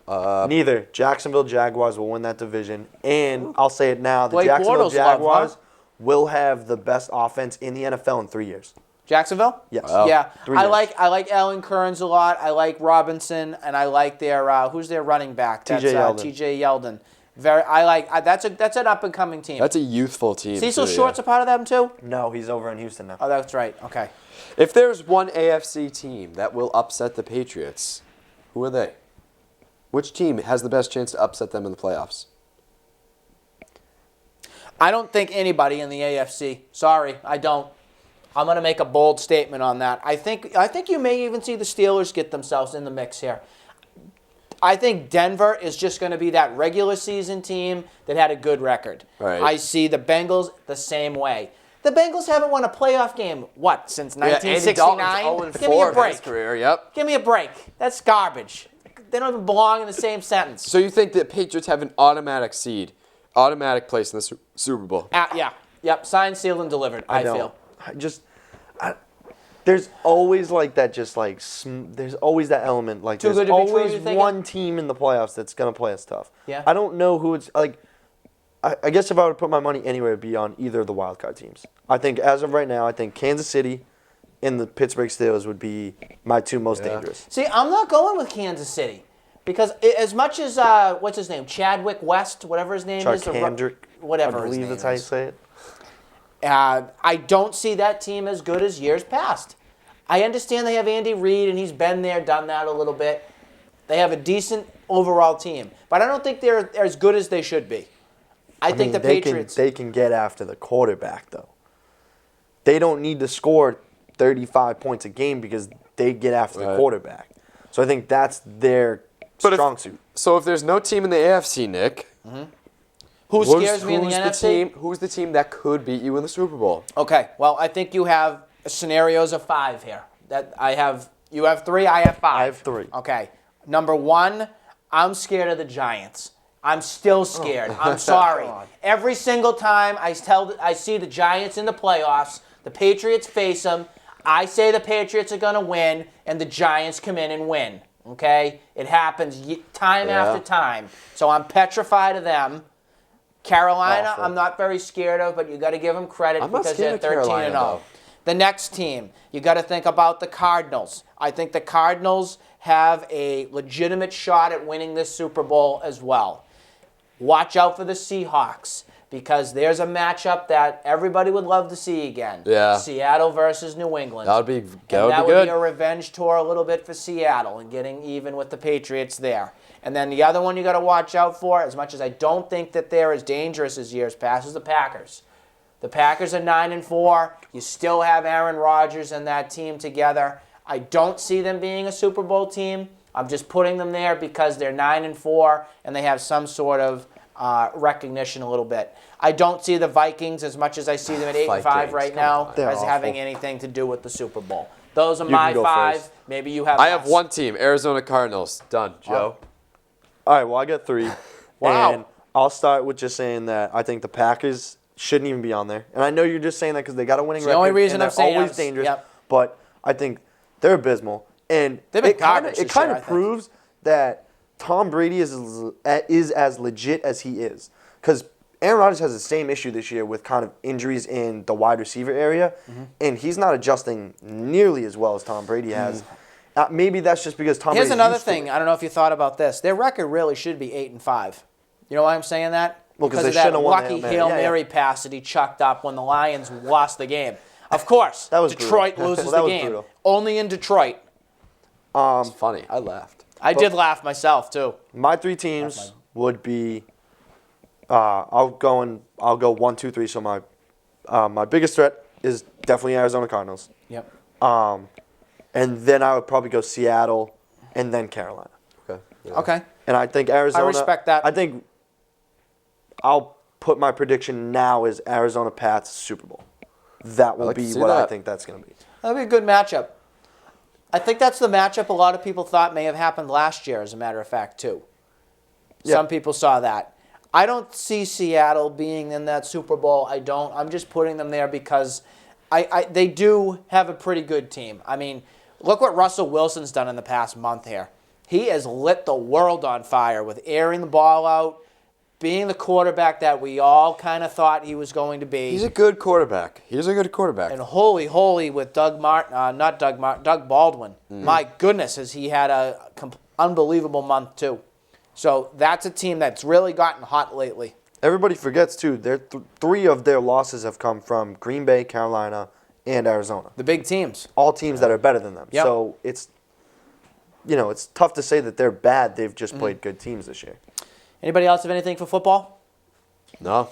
[SPEAKER 2] Neither. Jacksonville Jaguars will win that division. And I'll say it now, the
[SPEAKER 1] Blake
[SPEAKER 2] Jacksonville
[SPEAKER 1] Bortles love,
[SPEAKER 2] Jaguars
[SPEAKER 1] huh?
[SPEAKER 2] will have the best offense in the NFL in 3 years.
[SPEAKER 1] Jacksonville?
[SPEAKER 2] Yes.
[SPEAKER 3] Wow.
[SPEAKER 1] Yeah,
[SPEAKER 2] 3
[SPEAKER 1] I
[SPEAKER 2] years.
[SPEAKER 1] like Alan Kearns a lot. I like Robinson, and I like their who's their running back?
[SPEAKER 2] T.J. Yeldon.
[SPEAKER 1] T.J. Yeldon. That's an up and coming team.
[SPEAKER 3] That's a youthful team.
[SPEAKER 1] Cecil
[SPEAKER 3] too,
[SPEAKER 1] Short's
[SPEAKER 3] yeah.
[SPEAKER 1] a part of them too.
[SPEAKER 2] No, he's over in Houston now.
[SPEAKER 1] Oh, that's right. Okay.
[SPEAKER 3] If there's one AFC team that will upset the Patriots, who are they? Which team has the best chance to upset them in the playoffs?
[SPEAKER 1] I don't think anybody in the AFC. Sorry, I don't. I'm going to make a bold statement on that. I think you may even see the Steelers get themselves in the mix here. I think Denver is just going to be that regular season team that had a good record.
[SPEAKER 3] Right.
[SPEAKER 1] I see the Bengals the same way. The Bengals haven't won a playoff game, since 1969? Give me a break.
[SPEAKER 3] His career, yep.
[SPEAKER 1] Give me a break. That's garbage. They don't even belong in the same sentence.
[SPEAKER 3] So you think the Patriots have an automatic seed, automatic place in the Super Bowl?
[SPEAKER 1] Yeah. Yep. Signed, sealed, and delivered, I feel.
[SPEAKER 2] There's always like that. There's always that element. Like
[SPEAKER 1] Too
[SPEAKER 2] there's
[SPEAKER 1] good to be true,
[SPEAKER 2] always
[SPEAKER 1] you thinking?
[SPEAKER 2] one team in the playoffs that's gonna play us tough.
[SPEAKER 1] Yeah.
[SPEAKER 2] I don't know who it's like. I guess if I would put my money anywhere, it'd be on either of the wild card teams. I think as of right now, I think Kansas City and the Pittsburgh Steelers would be my two most dangerous.
[SPEAKER 1] See, I'm not going with Kansas City because as much as what's his name, Chadwick West, whatever his name is, whatever
[SPEAKER 2] I
[SPEAKER 1] his
[SPEAKER 2] believe
[SPEAKER 1] name
[SPEAKER 2] that's how you
[SPEAKER 1] is.
[SPEAKER 2] say it.
[SPEAKER 1] I don't see that team as good as years past. I understand they have Andy Reid, and he's been there, done that a little bit. They have a decent overall team, but I don't think they're as good as they should be. I think the Patriots.
[SPEAKER 2] They can get after the quarterback, though. They don't need to score 35 points a game because they get after the quarterback. So I think that's their strong suit.
[SPEAKER 3] So if there's no team in the AFC, Nick,
[SPEAKER 1] Who scares me in the NFC?
[SPEAKER 3] Who's the team that could beat you in the Super Bowl?
[SPEAKER 1] Okay, well, I think you have scenarios of 5 here. You have 3, I have 5.
[SPEAKER 2] I have 3.
[SPEAKER 1] Okay. Number 1, I'm scared of the Giants. I'm still scared. I'm sorry. Every single time I see the Giants in the playoffs, the Patriots face them, I say the Patriots are going to win, and the Giants come in and win. Okay? It happens time after time. So I'm petrified of them. Carolina,
[SPEAKER 2] Awful.
[SPEAKER 1] I'm not very scared of, but you got to give them credit
[SPEAKER 3] I'm not
[SPEAKER 1] because they're
[SPEAKER 3] scared of
[SPEAKER 1] 13 and 0.
[SPEAKER 3] Carolina, though.
[SPEAKER 1] The next team, you got to think about the Cardinals. I think the Cardinals have a legitimate shot at winning this Super Bowl as well. Watch out for the Seahawks because there's a matchup that everybody would love to see again.
[SPEAKER 3] Yeah.
[SPEAKER 1] Seattle versus New England.
[SPEAKER 3] That would be
[SPEAKER 1] That
[SPEAKER 3] good.
[SPEAKER 1] would be a revenge tour a little bit for Seattle and getting even with the Patriots there. And then the other one you got to watch out for, as much as I don't think that they're as dangerous as years past, is the Packers. The Packers are 9-4. You still have Aaron Rodgers and that team together. I don't see them being a Super Bowl team. I'm just putting them there because they're 9-4 and they have some sort of recognition a little bit. I don't see the Vikings as much as I see them at 8-5 right now
[SPEAKER 2] They're
[SPEAKER 1] as
[SPEAKER 2] awful.
[SPEAKER 1] having anything to do with the Super Bowl. Those are
[SPEAKER 2] You
[SPEAKER 1] my
[SPEAKER 2] can go
[SPEAKER 1] 5.
[SPEAKER 2] first.
[SPEAKER 1] Maybe you have.
[SPEAKER 3] I have
[SPEAKER 1] less.
[SPEAKER 3] one team, Arizona Cardinals. Done, Joe.
[SPEAKER 2] All right, well, I got 3.
[SPEAKER 1] Wow.
[SPEAKER 2] And I'll start with just saying that I think the Packers shouldn't even be on there. And I know you're just saying that because they got a winning
[SPEAKER 1] It's the
[SPEAKER 2] record.
[SPEAKER 1] only reason
[SPEAKER 2] and
[SPEAKER 1] I'm
[SPEAKER 2] they're
[SPEAKER 1] saying
[SPEAKER 2] always
[SPEAKER 1] it.
[SPEAKER 2] dangerous.
[SPEAKER 1] Yep.
[SPEAKER 2] But I think they're abysmal. And
[SPEAKER 1] They've been
[SPEAKER 2] it kind
[SPEAKER 1] garbage
[SPEAKER 2] of
[SPEAKER 1] this year, I think.
[SPEAKER 2] proves that Tom Brady is as legit as he is. Because Aaron Rodgers has the same issue this year with kind of injuries in the wide receiver area, and he's not adjusting nearly as well as Tom Brady has. Maybe that's just because Tom
[SPEAKER 1] Here's
[SPEAKER 2] Brady's
[SPEAKER 1] another
[SPEAKER 2] used to
[SPEAKER 1] thing.
[SPEAKER 2] it.
[SPEAKER 1] I don't know if you thought about this. Their record really should be 8-5. You know why I'm saying that?
[SPEAKER 2] Well, 'cause
[SPEAKER 1] because
[SPEAKER 2] they
[SPEAKER 1] of that
[SPEAKER 2] shouldn't have won the
[SPEAKER 1] lucky
[SPEAKER 2] Hail Mary.
[SPEAKER 1] Hail
[SPEAKER 2] Yeah,
[SPEAKER 1] Mary pass that he chucked up when the Lions lost the game. Of course,
[SPEAKER 2] That was
[SPEAKER 1] Detroit
[SPEAKER 2] brutal.
[SPEAKER 1] loses
[SPEAKER 2] That
[SPEAKER 1] the
[SPEAKER 2] was
[SPEAKER 1] game.
[SPEAKER 2] brutal.
[SPEAKER 1] Only in Detroit.
[SPEAKER 3] It's funny. I laughed.
[SPEAKER 1] I did laugh myself too.
[SPEAKER 2] My 3 teams would be. I'll go 1, 2, 3. So my biggest threat is definitely Arizona Cardinals.
[SPEAKER 1] Yep.
[SPEAKER 2] And then I would probably go Seattle, and then Carolina.
[SPEAKER 3] Okay. Yeah.
[SPEAKER 1] Okay.
[SPEAKER 2] And I think Arizona.
[SPEAKER 1] I respect that.
[SPEAKER 2] I think I'll put my prediction now as Arizona Pats Super Bowl. That will
[SPEAKER 3] like to
[SPEAKER 2] be
[SPEAKER 3] see
[SPEAKER 2] what I
[SPEAKER 3] that.
[SPEAKER 2] think that's going to be.
[SPEAKER 1] That'd be a good matchup. I think that's the matchup a lot of people thought may have happened last year, as a matter of fact, too.
[SPEAKER 2] Yeah.
[SPEAKER 1] Some people saw that. I don't see Seattle being in that Super Bowl. I don't. I'm just putting them there because they do have a pretty good team. I mean, look what Russell Wilson's done in the past month here. He has lit the world on fire with airing the ball out, being the quarterback that we all kind of thought he was going to be.
[SPEAKER 3] He's a good quarterback. He's a good quarterback.
[SPEAKER 1] And holy with Doug Baldwin. My goodness, has he had a unbelievable month too. So that's a team that's really gotten hot lately.
[SPEAKER 2] Everybody forgets, too, 3 of their losses have come from Green Bay, Carolina, and Arizona.
[SPEAKER 1] The big teams.
[SPEAKER 2] All teams that are better than them.
[SPEAKER 1] Yep.
[SPEAKER 2] So it's it's tough to say that they're bad. They've just played good teams this year.
[SPEAKER 1] Anybody else have anything for football?
[SPEAKER 3] No.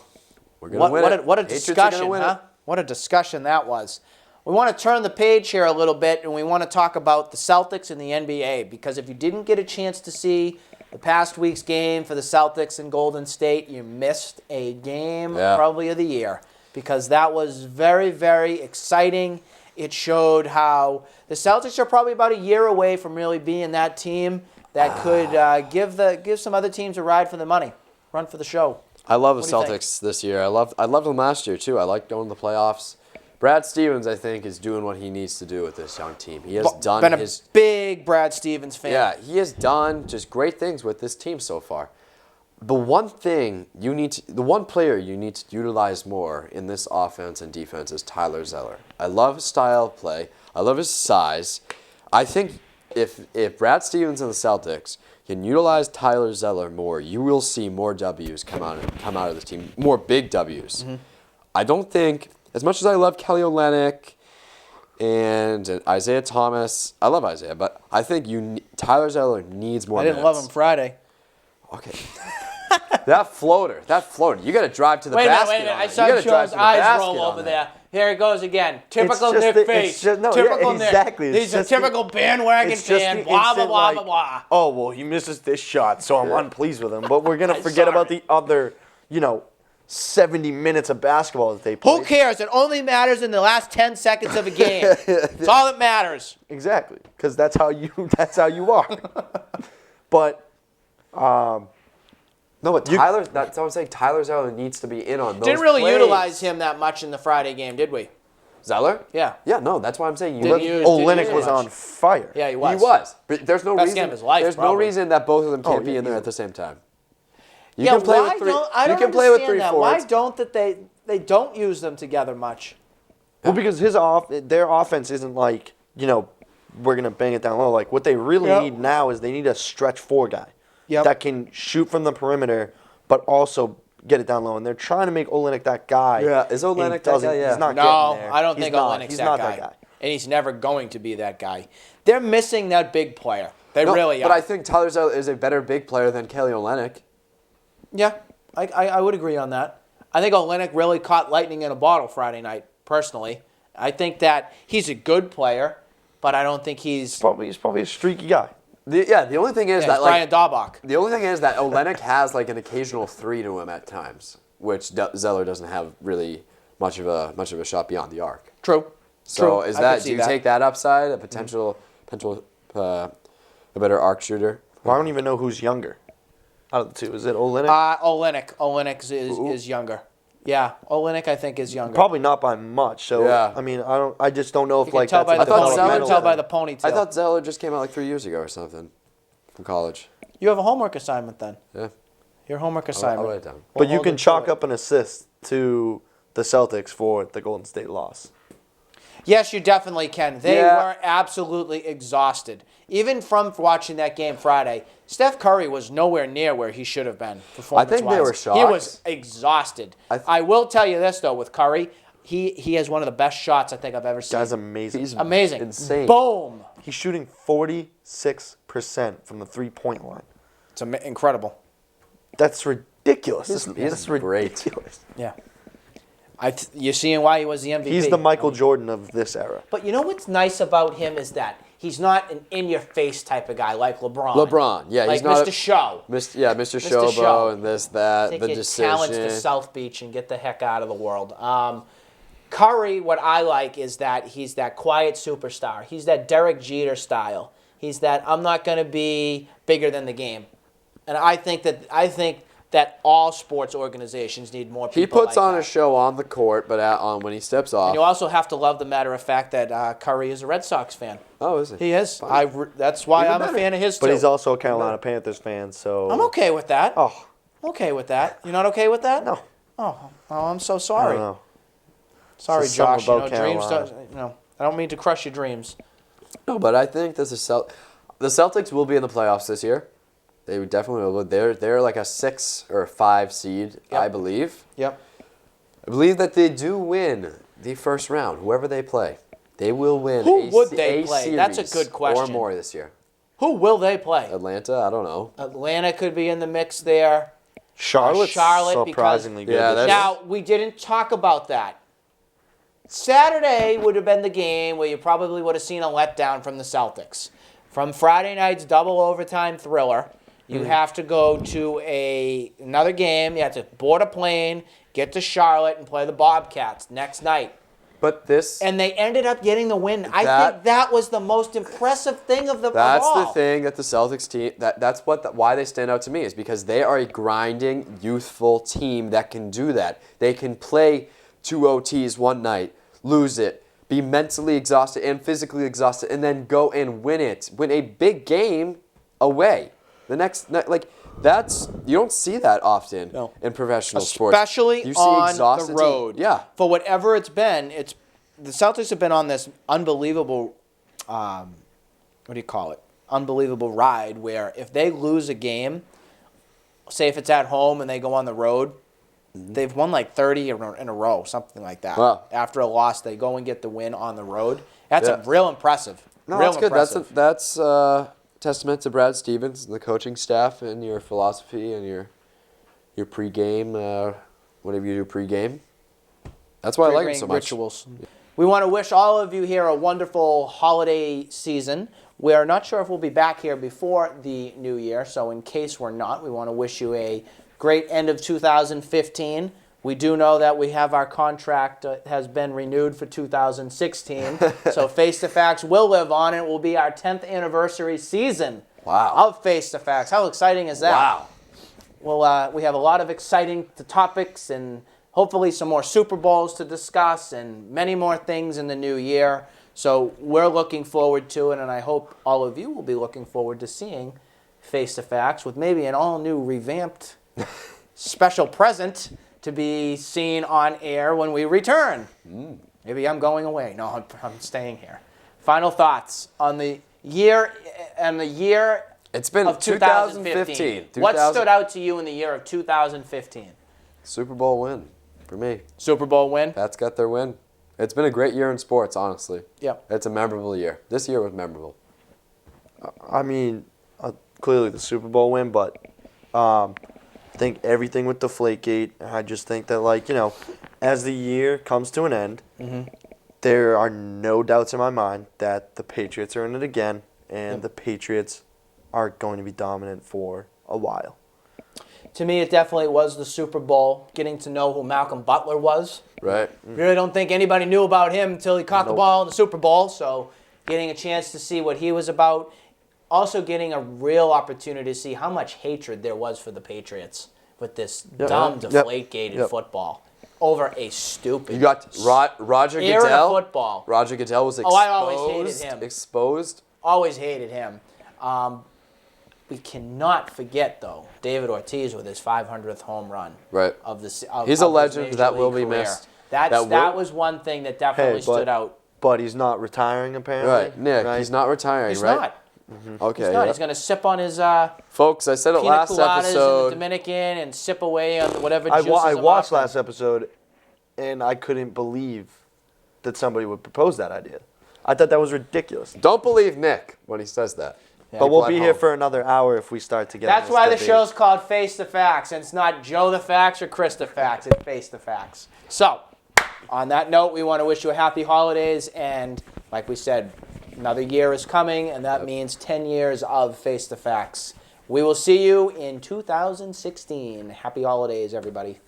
[SPEAKER 3] We're going to win it.
[SPEAKER 1] What a
[SPEAKER 3] Patriots are gonna
[SPEAKER 1] discussion,
[SPEAKER 3] win
[SPEAKER 1] huh?
[SPEAKER 3] it.
[SPEAKER 1] What a discussion that was. We want to turn the page here a little bit, and we want to talk about the Celtics and the NBA, because if you didn't get a chance to see the past week's game for the Celtics and Golden State, you missed a game probably of the year, because that was very, very exciting. It showed how the Celtics are probably about a year away from really being that team that could give some other teams a ride for the money, run for the show.
[SPEAKER 3] I love the
[SPEAKER 1] What do you
[SPEAKER 3] Celtics this year. I loved them last year, too. I like going to the playoffs. Brad Stevens, I think, is doing what he needs to do with this young team. He has done
[SPEAKER 1] been a big Brad Stevens fan.
[SPEAKER 3] Yeah, he has done just great things with this team so far. The one player you need to utilize more in this offense and defense is Tyler Zeller. I love his style of play. I love his size. I think if Brad Stevens and the Celtics can utilize Tyler Zeller more, you will see more W's come out of this team, more big W's. Mm-hmm. I don't think, as much as I love Kelly Olynyk and Isaiah Thomas, I love Isaiah, but I think Tyler Zeller needs more minutes.
[SPEAKER 1] I didn't love him Friday.
[SPEAKER 3] Okay. That floater. You got to drive to the basket.
[SPEAKER 1] Wait a minute. I saw Joe's eyes roll over there. Here it goes again. Typical Nick face. Typical Nick.
[SPEAKER 2] Exactly.
[SPEAKER 1] He's a typical bandwagon fan. Blah, blah, blah, blah, blah.
[SPEAKER 2] Oh, well, he misses this shot, so I'm unpleased with him. But we're going to forget about the other, 70 minutes of basketball that they play.
[SPEAKER 1] Who cares? It only matters in the last 10 seconds of a game. That's all that matters.
[SPEAKER 2] Exactly, because that's how you are. But
[SPEAKER 3] no, but Tyler. That's what I'm saying. Tyler Zeller needs to be in on those.
[SPEAKER 1] Didn't really
[SPEAKER 3] plays.
[SPEAKER 1] utilize him that much in the Friday game, did we?
[SPEAKER 3] Zeller?
[SPEAKER 1] Yeah.
[SPEAKER 3] Yeah. No, that's why I'm saying
[SPEAKER 2] Olynyk was on fire.
[SPEAKER 1] Yeah, he was.
[SPEAKER 3] He was. But there's no
[SPEAKER 1] Best
[SPEAKER 3] reason.
[SPEAKER 1] game of his life,
[SPEAKER 3] there's
[SPEAKER 1] probably.
[SPEAKER 3] no reason that both of them can't be in there at the same time. You can play with three.
[SPEAKER 1] I don't
[SPEAKER 3] you can play with three
[SPEAKER 1] that.
[SPEAKER 3] forwards.
[SPEAKER 1] Why don't they don't use them together much?
[SPEAKER 2] Well, because their offense isn't like, we're going to bang it down low. Like, what they really need now is they need a stretch four guy that can shoot from the perimeter, but also get it down low. And they're trying to make Olynyk that guy.
[SPEAKER 3] Yeah, is Olynyk that guy? Yeah.
[SPEAKER 2] He's not
[SPEAKER 1] No,
[SPEAKER 2] getting there.
[SPEAKER 1] I don't think Olynyk's that guy. And he's never going to be that guy. They're missing that big player. They really are.
[SPEAKER 3] But I think Tyler Zeller is a better big player than Kelly Olynyk.
[SPEAKER 1] Yeah, I would agree on that. I think Olynyk really caught lightning in a bottle Friday night, personally. I think that he's a good player, but I don't think he's
[SPEAKER 2] probably a streaky guy.
[SPEAKER 3] The only thing is that
[SPEAKER 1] Brian Daubach.
[SPEAKER 3] The only thing is that Olynyk has like an occasional three to him at times, which Zeller doesn't have really much of a shot beyond the arc.
[SPEAKER 1] True.
[SPEAKER 3] So
[SPEAKER 1] True.
[SPEAKER 3] do you take that upside, a potential a better arc shooter?
[SPEAKER 2] Well, I don't even know who's younger out of the two. Is it Olynyk?
[SPEAKER 1] Olynyk is younger. Yeah, Olynyk I think is younger.
[SPEAKER 2] Probably not by much. So
[SPEAKER 3] yeah.
[SPEAKER 2] I mean, I just don't know if
[SPEAKER 1] You can tell
[SPEAKER 2] that's
[SPEAKER 1] by
[SPEAKER 2] a
[SPEAKER 1] the ponytail. You can
[SPEAKER 2] developmental
[SPEAKER 1] tell by
[SPEAKER 2] thing.
[SPEAKER 1] the ponytail.
[SPEAKER 3] I thought Zeller just came out like 3 years ago or something from college.
[SPEAKER 1] You have a homework assignment then.
[SPEAKER 3] Yeah.
[SPEAKER 1] Your homework
[SPEAKER 3] I'll
[SPEAKER 1] assignment.
[SPEAKER 3] write it down.
[SPEAKER 2] But you
[SPEAKER 1] hold
[SPEAKER 2] can
[SPEAKER 1] it to
[SPEAKER 2] chalk
[SPEAKER 1] it.
[SPEAKER 2] up an assist to the Celtics for the Golden State loss.
[SPEAKER 1] Yes, you definitely can. They were absolutely exhausted. Even from watching that game Friday, Steph Curry was nowhere near where he should have been performance-wise.
[SPEAKER 3] I think they were shocked.
[SPEAKER 1] He was exhausted. I will tell you this, though, with Curry, he has one of the best shots I think I've ever seen.
[SPEAKER 2] That's amazing.
[SPEAKER 3] He's
[SPEAKER 1] amazing.
[SPEAKER 3] insane.
[SPEAKER 1] Boom.
[SPEAKER 2] He's shooting 46% from the three-point line.
[SPEAKER 1] It's incredible.
[SPEAKER 2] That's ridiculous.
[SPEAKER 3] He's
[SPEAKER 2] That's
[SPEAKER 3] great.
[SPEAKER 2] ridiculous.
[SPEAKER 1] Yeah. You're seeing why he was the MVP.
[SPEAKER 2] He's the Michael Jordan of this era.
[SPEAKER 1] But you know what's nice about him is that he's not an in-your-face type of guy like LeBron.
[SPEAKER 3] Yeah,
[SPEAKER 1] like
[SPEAKER 3] he's not
[SPEAKER 1] Mr. Show.
[SPEAKER 3] Mr.
[SPEAKER 1] Show.
[SPEAKER 3] Showbo and this, that,
[SPEAKER 1] Take
[SPEAKER 3] the
[SPEAKER 1] your
[SPEAKER 3] decision.
[SPEAKER 1] talents to South Beach and get the heck out of the world. Curry, what I like is that he's that quiet superstar. He's that Derek Jeter style. He's that I'm not going to be bigger than the game. And I think that all sports organizations need more people.
[SPEAKER 3] He puts
[SPEAKER 1] like
[SPEAKER 3] on
[SPEAKER 1] that.
[SPEAKER 3] a show on the court, but when he steps off.
[SPEAKER 1] And you also have to love the matter of fact that Curry is a Red Sox fan.
[SPEAKER 3] Oh, is he?
[SPEAKER 1] He is. That's why
[SPEAKER 3] Even
[SPEAKER 1] I'm
[SPEAKER 3] better.
[SPEAKER 1] a fan of his too.
[SPEAKER 2] But he's also a Carolina Panthers fan, so...
[SPEAKER 1] I'm okay with that.
[SPEAKER 2] Oh.
[SPEAKER 1] I'm okay with that. You're not okay with that?
[SPEAKER 2] No.
[SPEAKER 1] Oh, I'm so
[SPEAKER 2] I
[SPEAKER 1] sorry.
[SPEAKER 2] don't know.
[SPEAKER 1] Sorry,
[SPEAKER 2] It's something
[SPEAKER 1] Josh.
[SPEAKER 2] about
[SPEAKER 1] Dreams
[SPEAKER 2] Carolina.
[SPEAKER 1] I don't mean to crush your dreams.
[SPEAKER 3] No, but I think the Celtics will be in the playoffs this year. They definitely will. They're like a 6 or 5 seed, I believe.
[SPEAKER 1] Yep.
[SPEAKER 3] I believe that they do win the first round, whoever they play. They will win
[SPEAKER 1] Who would they play?
[SPEAKER 3] series
[SPEAKER 1] That's a good question.
[SPEAKER 3] or more this year.
[SPEAKER 1] Who will they play?
[SPEAKER 3] Atlanta, I don't know.
[SPEAKER 1] Atlanta could be in the mix there.
[SPEAKER 2] Charlotte's
[SPEAKER 1] Charlotte,
[SPEAKER 2] surprisingly good.
[SPEAKER 3] Yeah,
[SPEAKER 2] this
[SPEAKER 3] that's-
[SPEAKER 2] year.
[SPEAKER 1] Now, we didn't talk about that. Saturday would have been the game where you probably would have seen a letdown from the Celtics. From Friday night's double overtime thriller, you have to go to another game. You have to board a plane, get to Charlotte, and play the Bobcats next night.
[SPEAKER 3] But this...
[SPEAKER 1] And they ended up getting the win. I
[SPEAKER 3] That-
[SPEAKER 1] think that was the most impressive thing of all.
[SPEAKER 3] That's the thing that the Celtics team, that's why they stand out to me, is because they are a grinding, youthful team that can do that. They can play 2 OTs one night, lose it, be mentally exhausted and physically exhausted, and then go and win it. Win a big game away. The next night, like, you don't see that often in professional sports.
[SPEAKER 1] Especially
[SPEAKER 3] You see
[SPEAKER 1] on
[SPEAKER 3] exhausted
[SPEAKER 1] the
[SPEAKER 3] teams.
[SPEAKER 1] road.
[SPEAKER 3] Yeah.
[SPEAKER 1] For whatever it's been, the Celtics have been on this unbelievable, unbelievable ride where if they lose a game, say if it's at home and they go on the road, they've won like 30 in a row, something like that.
[SPEAKER 3] Wow.
[SPEAKER 1] After a loss, they go and get the win on the road. That's
[SPEAKER 3] Yeah.
[SPEAKER 1] real impressive.
[SPEAKER 3] No,
[SPEAKER 1] real
[SPEAKER 3] that's good.
[SPEAKER 1] impressive.
[SPEAKER 3] That's testament to Brad Stevens and the coaching staff and your philosophy and your pregame, whatever you do pregame. That's why I like him so much.
[SPEAKER 1] Rituals. We want to wish all of you here a wonderful holiday season. We're not sure if we'll be back here before the new year, so in case we're not, we want to wish you a great end of 2015. We do know that we have our contract has been renewed for 2016, so Face to Facts will live on. It will be our 10th anniversary season of Face to Facts. How exciting is that?
[SPEAKER 3] Wow.
[SPEAKER 1] Well, we have a lot of exciting topics and hopefully some more Super Bowls to discuss and many more things in the new year. So we're looking forward to it, and I hope all of you will be looking forward to seeing Face to Facts with maybe an all-new revamped special present to be seen on air when we return. Maybe I'm going away. No, I'm staying here. Final thoughts on the year
[SPEAKER 3] It's been
[SPEAKER 1] of 2015. What stood out to you in the year of 2015?
[SPEAKER 3] Super Bowl win for me.
[SPEAKER 1] Super Bowl win?
[SPEAKER 3] Pats got their win. It's been a great year in sports, honestly.
[SPEAKER 1] Yep.
[SPEAKER 3] It's a memorable year. This year was memorable.
[SPEAKER 2] I mean, clearly the Super Bowl win, but I think everything with Deflategate, I just think that, like, as the year comes to an end, there are no doubts in my mind that the Patriots are in it again, and the Patriots are going to be dominant for a while.
[SPEAKER 1] To me, it definitely was the Super Bowl, getting to know who Malcolm Butler was.
[SPEAKER 3] Right.
[SPEAKER 1] Really don't think anybody knew about him until he caught the ball in the Super Bowl, so getting a chance to see what he was about. Also getting a real opportunity to see how much hatred there was for the Patriots with this dumb, deflate-gated football over a stupid.
[SPEAKER 3] You got Roger
[SPEAKER 1] era
[SPEAKER 3] Goodell.
[SPEAKER 1] of football.
[SPEAKER 3] Roger Goodell was exposed.
[SPEAKER 1] I always hated him.
[SPEAKER 3] Exposed.
[SPEAKER 1] Always hated him. We cannot forget, though, David Ortiz with his 500th home run.
[SPEAKER 3] Right.
[SPEAKER 1] He's
[SPEAKER 3] a
[SPEAKER 1] of his
[SPEAKER 3] legend
[SPEAKER 1] Major
[SPEAKER 3] that will
[SPEAKER 1] League
[SPEAKER 3] be
[SPEAKER 1] career.
[SPEAKER 3] missed.
[SPEAKER 1] That was one thing that definitely stood out.
[SPEAKER 2] But he's not retiring, apparently.
[SPEAKER 3] Right, Nick.
[SPEAKER 2] Right?
[SPEAKER 3] He's not retiring,
[SPEAKER 1] He's
[SPEAKER 3] right?
[SPEAKER 1] not.
[SPEAKER 3] Okay.
[SPEAKER 1] He's not.
[SPEAKER 3] yeah.
[SPEAKER 1] He's going to sip on his
[SPEAKER 3] Folks, I said it
[SPEAKER 1] pina
[SPEAKER 3] last
[SPEAKER 1] coladas in the
[SPEAKER 3] episode.
[SPEAKER 1] Dominican and sip away on whatever
[SPEAKER 2] I
[SPEAKER 1] juices
[SPEAKER 2] watched
[SPEAKER 1] are
[SPEAKER 2] last episode, and I couldn't believe that somebody would propose that idea. I thought that was ridiculous.
[SPEAKER 3] Don't believe Nick when he says that.
[SPEAKER 2] But we'll
[SPEAKER 3] People
[SPEAKER 2] be
[SPEAKER 3] at
[SPEAKER 2] here
[SPEAKER 3] home.
[SPEAKER 2] for another hour if we start to get.
[SPEAKER 1] That's
[SPEAKER 2] on this
[SPEAKER 1] why the
[SPEAKER 2] debate.
[SPEAKER 1] show's called Face the Facts, and it's not Joe the Facts or Chris the Facts. It's Face the Facts. So, on that note, we want to wish you a happy holidays, and like we said, another year is coming, and that means 10 years of Face the Facts. We will see you in 2016. Happy holidays, everybody.